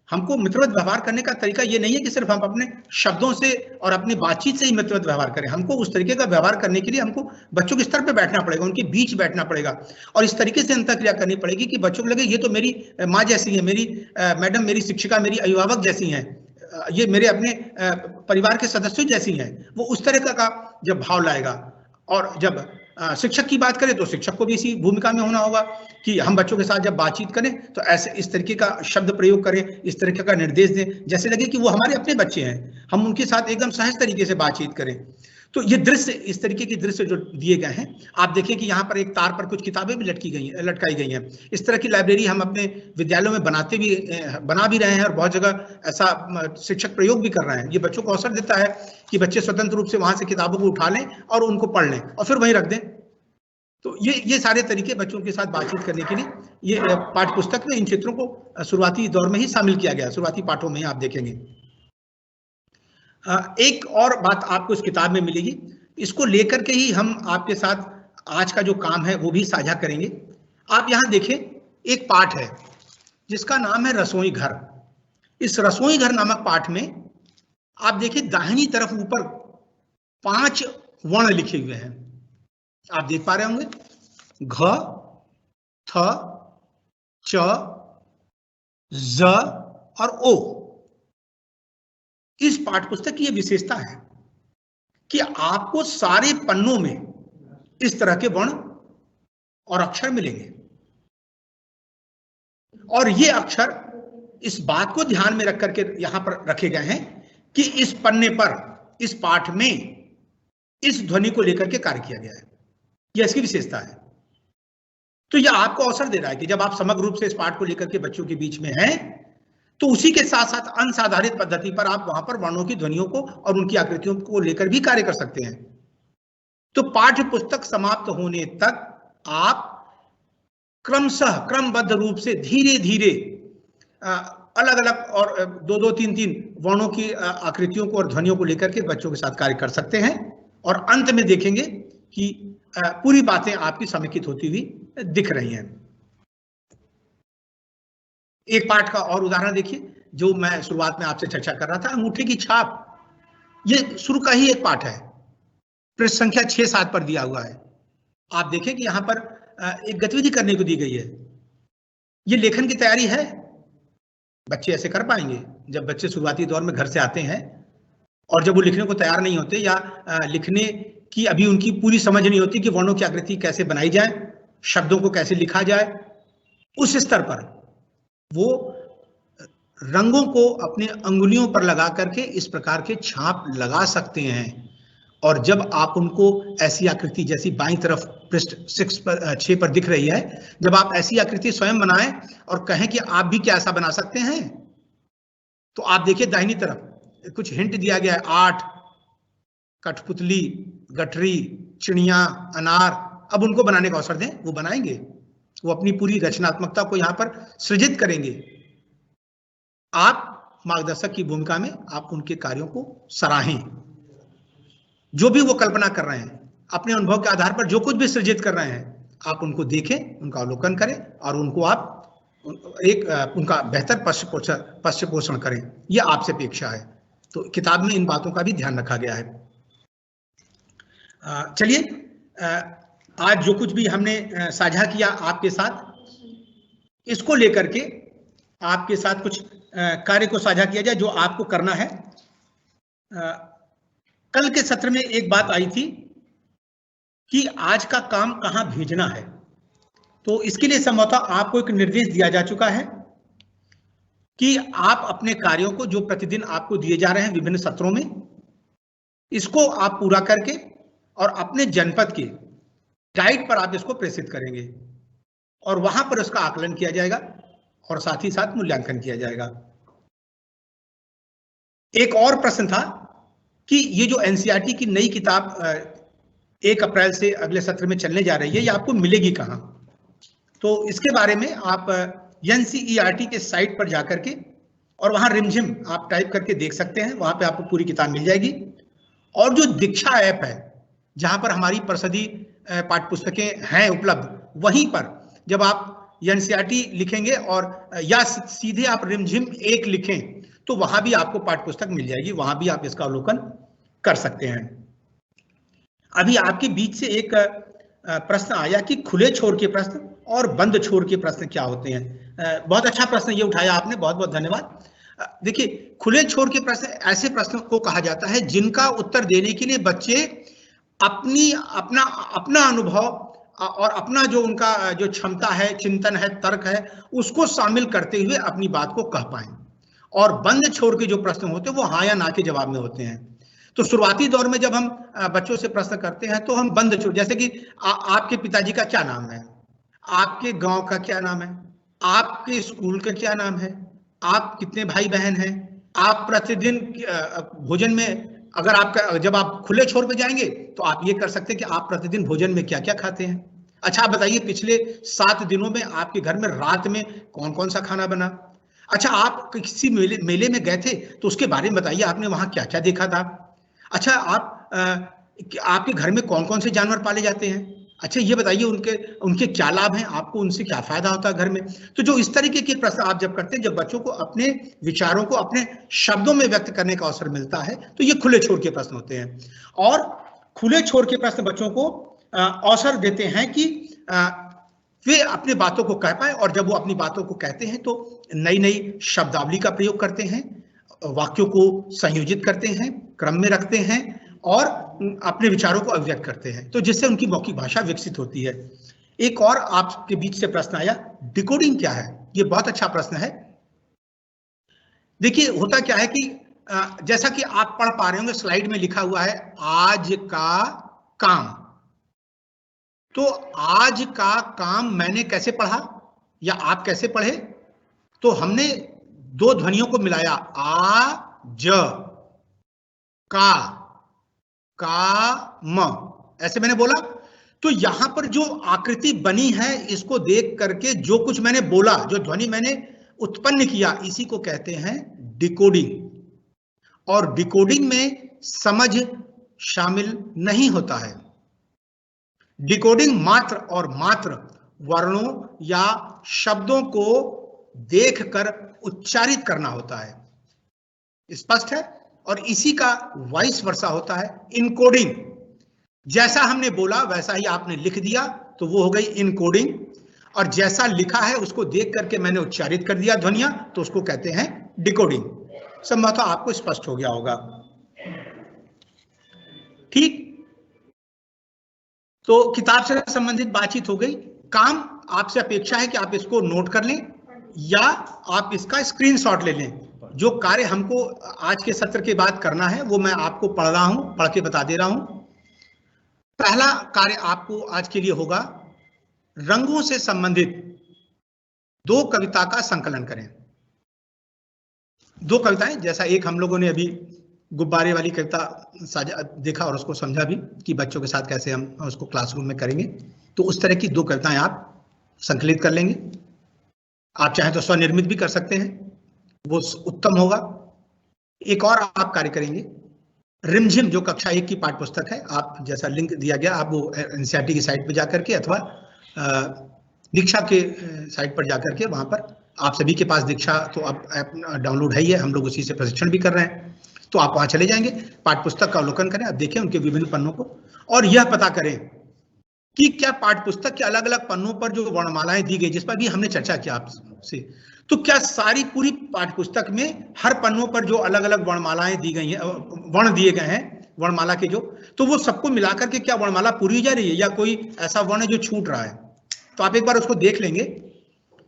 हमको मित्रवत व्यवहार करने का तरीका ये नहीं है कि सिर्फ हम अपने शब्दों से और अपनी बातचीत से ही मित्रवत व्यवहार करें। हमको उस तरीके का व्यवहार करने के लिए हमको बच्चों के स्तर पर बैठना पड़ेगा, उनके बीच बैठना पड़ेगा और इस तरीके से अंतःक्रिया करनी पड़ेगी कि बच्चों को लगे ये तो मेरी माँ जैसी है, मेरी मैडम, मेरी शिक्षिका, मेरी अभिभावक जैसी हैं, ये मेरे अपने परिवार के सदस्यों जैसी हैं। वो उस तरह का जब भाव लाएगा, और जब शिक्षक की बात करें तो शिक्षक को भी इसी भूमिका में होना होगा कि हम बच्चों के साथ जब बातचीत करें तो ऐसे इस तरीके का शब्द प्रयोग करें, इस तरीके का निर्देश दें, जैसे लगे कि वो हमारे अपने बच्चे हैं, हम उनके साथ एकदम सहज तरीके से बातचीत करें। तो ये दृश्य, इस तरीके के दृश्य जो दिए गए हैं, आप देखिए कि यहाँ पर एक तार पर कुछ किताबें भी लटकाई गई हैं। इस तरह की लाइब्रेरी हम अपने विद्यालयों में बना भी रहे हैं और बहुत जगह ऐसा शिक्षक प्रयोग भी कर रहे हैं। ये बच्चों को अवसर देता है कि बच्चे स्वतंत्र रूप से वहां से किताबों को उठा लें और उनको पढ़ लें और फिर वहीं रख दें। तो ये सारे तरीके बच्चों के साथ बातचीत करने के लिए ये पाठ्य पुस्तक में इन क्षेत्रों को शुरुआती दौर में ही शामिल किया गया, शुरुआती पाठों में आप देखेंगे। एक और बात आपको इस किताब में मिलेगी, इसको लेकर के ही हम आपके साथ आज का जो काम है वो भी साझा करेंगे। आप यहाँ देखें, एक पाठ है जिसका नाम है रसोई घर। इस रसोई घर नामक पाठ में आप देखिए दाहिनी तरफ ऊपर 5 वर्ण लिखे हुए हैं, आप देख पा रहे होंगे, घ, थ, च, ज और ओ। इस पाठ्य पुस्तक की यह विशेषता है कि आपको सारे पन्नों में इस तरह के वर्ण और अक्षर मिलेंगे, और ये अक्षर इस बात को ध्यान में रख करके यहां पर रखे गए हैं कि इस पन्ने पर, इस पाठ में इस ध्वनि को लेकर के कार्य किया गया है। यह इसकी विशेषता है। तो यह आपको अवसर दे रहा है कि जब आप समग्र रूप से इस पाठ को लेकर के बच्चों के बीच में हैं, तो उसी के साथ साथ अंश आधारित पद्धति पर आप वहां पर वर्णों की ध्वनियों को और उनकी आकृतियों को लेकर भी कार्य कर सकते हैं। तो पाठ्य पुस्तक समाप्त होने तक आप क्रमशः, क्रमबद्ध रूप से धीरे धीरे अलग अलग और 2-2, 3-3 वर्णों की आकृतियों को और ध्वनियों को लेकर के बच्चों के साथ कार्य कर सकते हैं, और अंत में देखेंगे कि पूरी बातें आपकी समेकित होती हुई दिख रही हैं। एक पाठ का और उदाहरण देखिए, जो मैं शुरुआत में आपसे चर्चा कर रहा था, अंगूठे की छाप। ये शुरू का ही एक पाठ है, पृष्ठ संख्या 6-7 पर दिया हुआ है। आप देखें कि यहाँ पर एक गतिविधि करने को दी गई है। ये लेखन की तैयारी है, बच्चे ऐसे कर पाएंगे। जब बच्चे शुरुआती दौर में घर से आते हैं और जब वो लिखने को तैयार नहीं होते, या लिखने की अभी उनकी पूरी समझ नहीं होती कि वर्णों की आकृति कैसे बनाई जाए, शब्दों को कैसे लिखा जाए, उस स्तर पर वो रंगों को अपने अंगुलियों पर लगा करके इस प्रकार के छाप लगा सकते हैं। और जब आप उनको ऐसी आकृति, जैसी बाईं तरफ पृष्ठ 6 पर दिख रही है, जब आप ऐसी आकृति स्वयं बनाएं और कहें कि आप भी क्या ऐसा बना सकते हैं, तो आप देखिए दाहिनी तरफ कुछ हिंट दिया गया है। 8 कठपुतली, गठरी, चिड़िया, अनार। अब उनको बनाने का अवसर दें, वो बनाएंगे, वो अपनी पूरी रचनात्मकता को यहाँ पर सृजित करेंगे। आप मार्गदर्शक की भूमिका में आप उनके कार्यों को सराहें। जो भी वो कल्पना कर रहे हैं, अपने अनुभव के आधार पर जो कुछ भी सृजित कर रहे हैं, आप उनको देखें, उनका अवलोकन करें और उनको आप उनका बेहतर पश्च पोषण करें। यह आपसे अपेक्षा है। तो किताब में इन बातों का भी ध्यान रखा गया है। चलिए, आज जो कुछ भी हमने साझा किया आपके साथ, इसको लेकर के आपके साथ कुछ कार्य को साझा किया जाए जो आपको करना है। कल के सत्र में एक बात आई थी कि आज का काम कहां भेजना है, तो इसके लिए संभवतः आपको एक निर्देश दिया जा चुका है कि आप अपने कार्यों को जो प्रतिदिन आपको दिए जा रहे हैं विभिन्न सत्रों में, इसको आप पूरा करके और अपने जनपद के गाइड पर आप इसको प्रेषित करेंगे और वहां पर उसका आकलन किया जाएगा और साथ ही साथ मूल्यांकन किया जाएगा। एक और प्रश्न था कि ये जो एनसीईआरटी की नई किताब 1 अप्रैल से अगले सत्र में चलने जा रही है, ये आपको मिलेगी कहां? तो इसके बारे में आप एनसीईआरटी के साइट पर जाकर के और वहां रिमझिम आप टाइप करके देख सकते हैं, वहां पे आपको पूरी किताब मिल जाएगी। और जो दीक्षा ऐप है जहां पर हमारी परिषदीय पाठ्य पुस्तकें हैं उपलब्ध, वहीं पर जब आप एनसीईआरटी लिखेंगे और या सीधे आप रिमझिम 1 लिखें तो वहां भी आपको पाठ्य पुस्तक मिल जाएगी, वहां भी आप इसका अवलोकन कर सकते हैं। अभी आपके बीच से एक प्रश्न आया कि खुले छोर के प्रश्न और बंद छोर के प्रश्न क्या होते हैं। बहुत अच्छा प्रश्न ये उठाया आपने, बहुत बहुत धन्यवाद। देखिए, खुले छोर के प्रश्न ऐसे प्रश्नों को कहा जाता है जिनका उत्तर देने के लिए बच्चे अपना अनुभव और अपना जो उनका जो क्षमता है, चिंतन है, तर्क है, उसको शामिल करते हुए अपनी बात को कह पाएं। और बंद छोर के जो प्रश्न होते हैं वो हाँ या ना के जवाब में होते हैं। तो शुरुआती दौर में जब हम बच्चों से प्रश्न करते हैं तो हम बंद छोर, जैसे कि आपके पिताजी का क्या नाम है, आपके गांव का क्या नाम है, आपके स्कूल का क्या नाम है, आप कितने भाई बहन हैं, आप प्रतिदिन भोजन में, अगर आपका जब आप खुले छोर पे जाएंगे तो आप ये कर सकते हैं कि आप प्रतिदिन भोजन में क्या क्या खाते हैं। अच्छा, आप बताइए पिछले 7 दिनों में आपके घर में रात में कौन कौन सा खाना बना। अच्छा, आप किसी मेले में गए थे तो उसके बारे में बताइए, आपने वहां क्या क्या देखा था। अच्छा, आपके घर में कौन कौन से जानवर पाले जाते हैं। अच्छा, ये बताइए उनके क्या लाभ हैं, आपको उनसे क्या फायदा होता है घर में। तो जो इस तरीके के प्रश्न आप जब करते हैं, जब बच्चों को अपने विचारों को अपने शब्दों में व्यक्त करने का अवसर मिलता है, तो ये खुले छोर के प्रश्न होते हैं। और खुले छोर के प्रश्न बच्चों को अवसर देते हैं कि वे अपनी बातों को कह पाए, और जब वो अपनी बातों को कहते हैं तो नई नई शब्दावली का प्रयोग करते हैं, वाक्यों को संयोजित करते हैं, क्रम में रखते हैं और अपने विचारों को अभिव्यक्त करते हैं, तो जिससे उनकी मौखिक भाषा विकसित होती है। एक और आपके बीच से प्रश्न आया, डिकोडिंग क्या है। ये बहुत अच्छा प्रश्न है। देखिए, होता क्या है कि जैसा कि आप पढ़ पा रहे होंगे, स्लाइड में लिखा हुआ है आज का काम। तो आज का काम मैंने कैसे पढ़ा या आप कैसे पढ़े, तो हमने 2 ध्वनियों को मिलाया, आ ज का म, ऐसे मैंने बोला। तो यहां पर जो आकृति बनी है, इसको देख करके जो कुछ मैंने बोला, जो ध्वनि मैंने उत्पन्न किया, इसी को कहते हैं डिकोडिंग। और डिकोडिंग में समझ शामिल नहीं होता है। डिकोडिंग मात्र और मात्र वर्णों या शब्दों को देखकर उच्चारित करना होता है। स्पष्ट है। और इसी का वाइस वर्सा होता है इनकोडिंग। जैसा हमने बोला वैसा ही आपने लिख दिया तो वो हो गई इनकोडिंग, और जैसा लिखा है उसको देख करके मैंने उच्चारित कर दिया ध्वनियां, तो उसको कहते हैं डिकोडिंग। संभवतः आपको स्पष्ट हो गया होगा। ठीक, तो किताब से संबंधित बातचीत हो गई। काम आपसे अपेक्षा है कि आप इसको नोट कर लें या आप इसका स्क्रीनशॉट ले लें। जो कार्य हमको आज के सत्र के बाद करना है वो मैं आपको पढ़ के बता दे रहा हूं। पहला कार्य आपको आज के लिए होगा, रंगों से संबंधित 2 कविता का संकलन करें। 2 कविताएं, जैसा एक हम लोगों ने अभी गुब्बारे वाली कविता साझा देखा और उसको समझा भी कि बच्चों के साथ कैसे हम उसको क्लासरूम में करेंगे, तो उस तरह की 2 कविताएं आप संकलित कर लेंगे। आप चाहें तो स्वनिर्मित भी कर सकते हैं, वो उत्तम होगा। एक और आप कार्य करेंगे, रिमझिम जो कक्षा 1 की पाठ्य पुस्तक है, आप जैसा लिंक दिया गया, आप वो एनसीईआरटी की साइट पर जाकर के अथवा दीक्षा के साइट पर जाकर के, वहां पर आप सभी के पास दीक्षा तो अब ऐप डाउनलोड है ही है, हम लोग उसी से प्रशिक्षण भी कर रहे हैं, तो आप वहां चले जाएंगे, पाठ्य पुस्तक का अवलोकन करें, आप देखें उनके विभिन्न पन्नों को और यह पता करें कि क्या पाठ्यपुस्तक के अलग अलग पन्नों पर जो वर्णमालाएं दी गई, जिस पर भी हमने चर्चा किया आपसे, तो क्या सारी पूरी पाठ्यपुस्तक में हर पन्नों पर जो अलग अलग वर्णमालाएं दी गई हैं, वर्ण दिए गए हैं वर्णमाला के जो, तो वो सबको मिलाकर के क्या वर्णमाला पूरी जा रही है या कोई ऐसा वर्ण है जो छूट रहा है? तो आप एक बार उसको देख लेंगे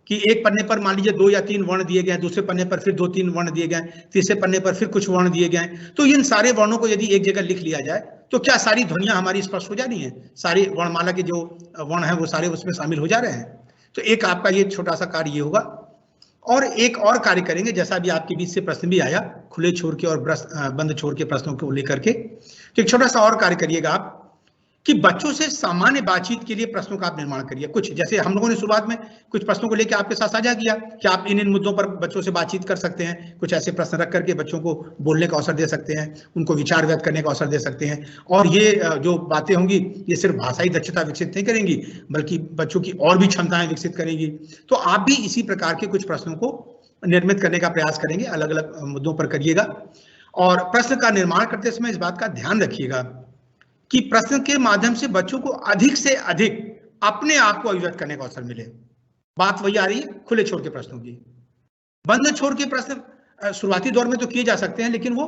कि एक पन्ने पर मान लीजिए 2 या 3 वर्ण दिए गए, दूसरे पन्ने पर फिर 2-3 वर्ण दिए गए, तीसरे पन्ने पर फिर कुछ वर्ण दिए गए। तो इन सारे वर्णों को यदि एक जगह लिख लिया जाए तो क्या सारी ध्वनियां हमारी स्पष्ट हो जा रही हैं? सारी वर्णमाला के जो वर्ण है वो सारे उसमें शामिल हो जा रहे हैं। तो एक आपका ये छोटा सा कार्य ये होगा। और एक और कार्य करेंगे, जैसा भी आपके बीच से प्रश्न भी आया, खुले छोर के और बंद छोर के प्रश्नों को लेकर के, तो एक छोटा सा और कार्य करिएगा आप कि बच्चों से सामान्य बातचीत के लिए प्रश्नों का आप निर्माण करिए। कुछ जैसे हम लोगों ने शुरुआत में कुछ प्रश्नों को लेकर आपके साथ साझा किया कि आप इन मुद्दों पर बच्चों से बातचीत कर सकते हैं, कुछ ऐसे प्रश्न रख करके बच्चों को बोलने का अवसर दे सकते हैं, उनको विचार व्यक्त करने का अवसर दे सकते हैं। और ये जो बातें होंगी ये सिर्फ भाषाई दक्षता विकसित नहीं करेंगी बल्कि बच्चों की और भी क्षमताएं विकसित करेंगी। तो आप भी इसी प्रकार के कुछ प्रश्नों को निर्मित करने का प्रयास करेंगे, अलग अलग मुद्दों पर करिएगा। और प्रश्न का निर्माण करते समय इस बात का ध्यान रखिएगा कि प्रश्न के माध्यम से बच्चों को अधिक से अधिक अपने आप को अभिव्यक्त करने का अवसर मिले। बात वही आ रही है खुले छोर के प्रश्नों की। बंद छोर के प्रश्न शुरुआती दौर में तो किए जा सकते हैं, लेकिन वो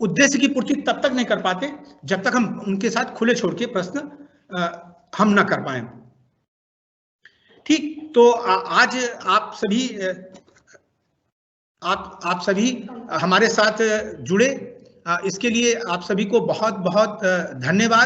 उद्देश्य की पूर्ति तब तक नहीं कर पाते जब तक हम उनके साथ खुले छोर के प्रश्न हम न कर पाए। ठीक, तो आज आप सभी हमारे साथ जुड़े, इसके लिए आप सभी को बहुत बहुत धन्यवाद।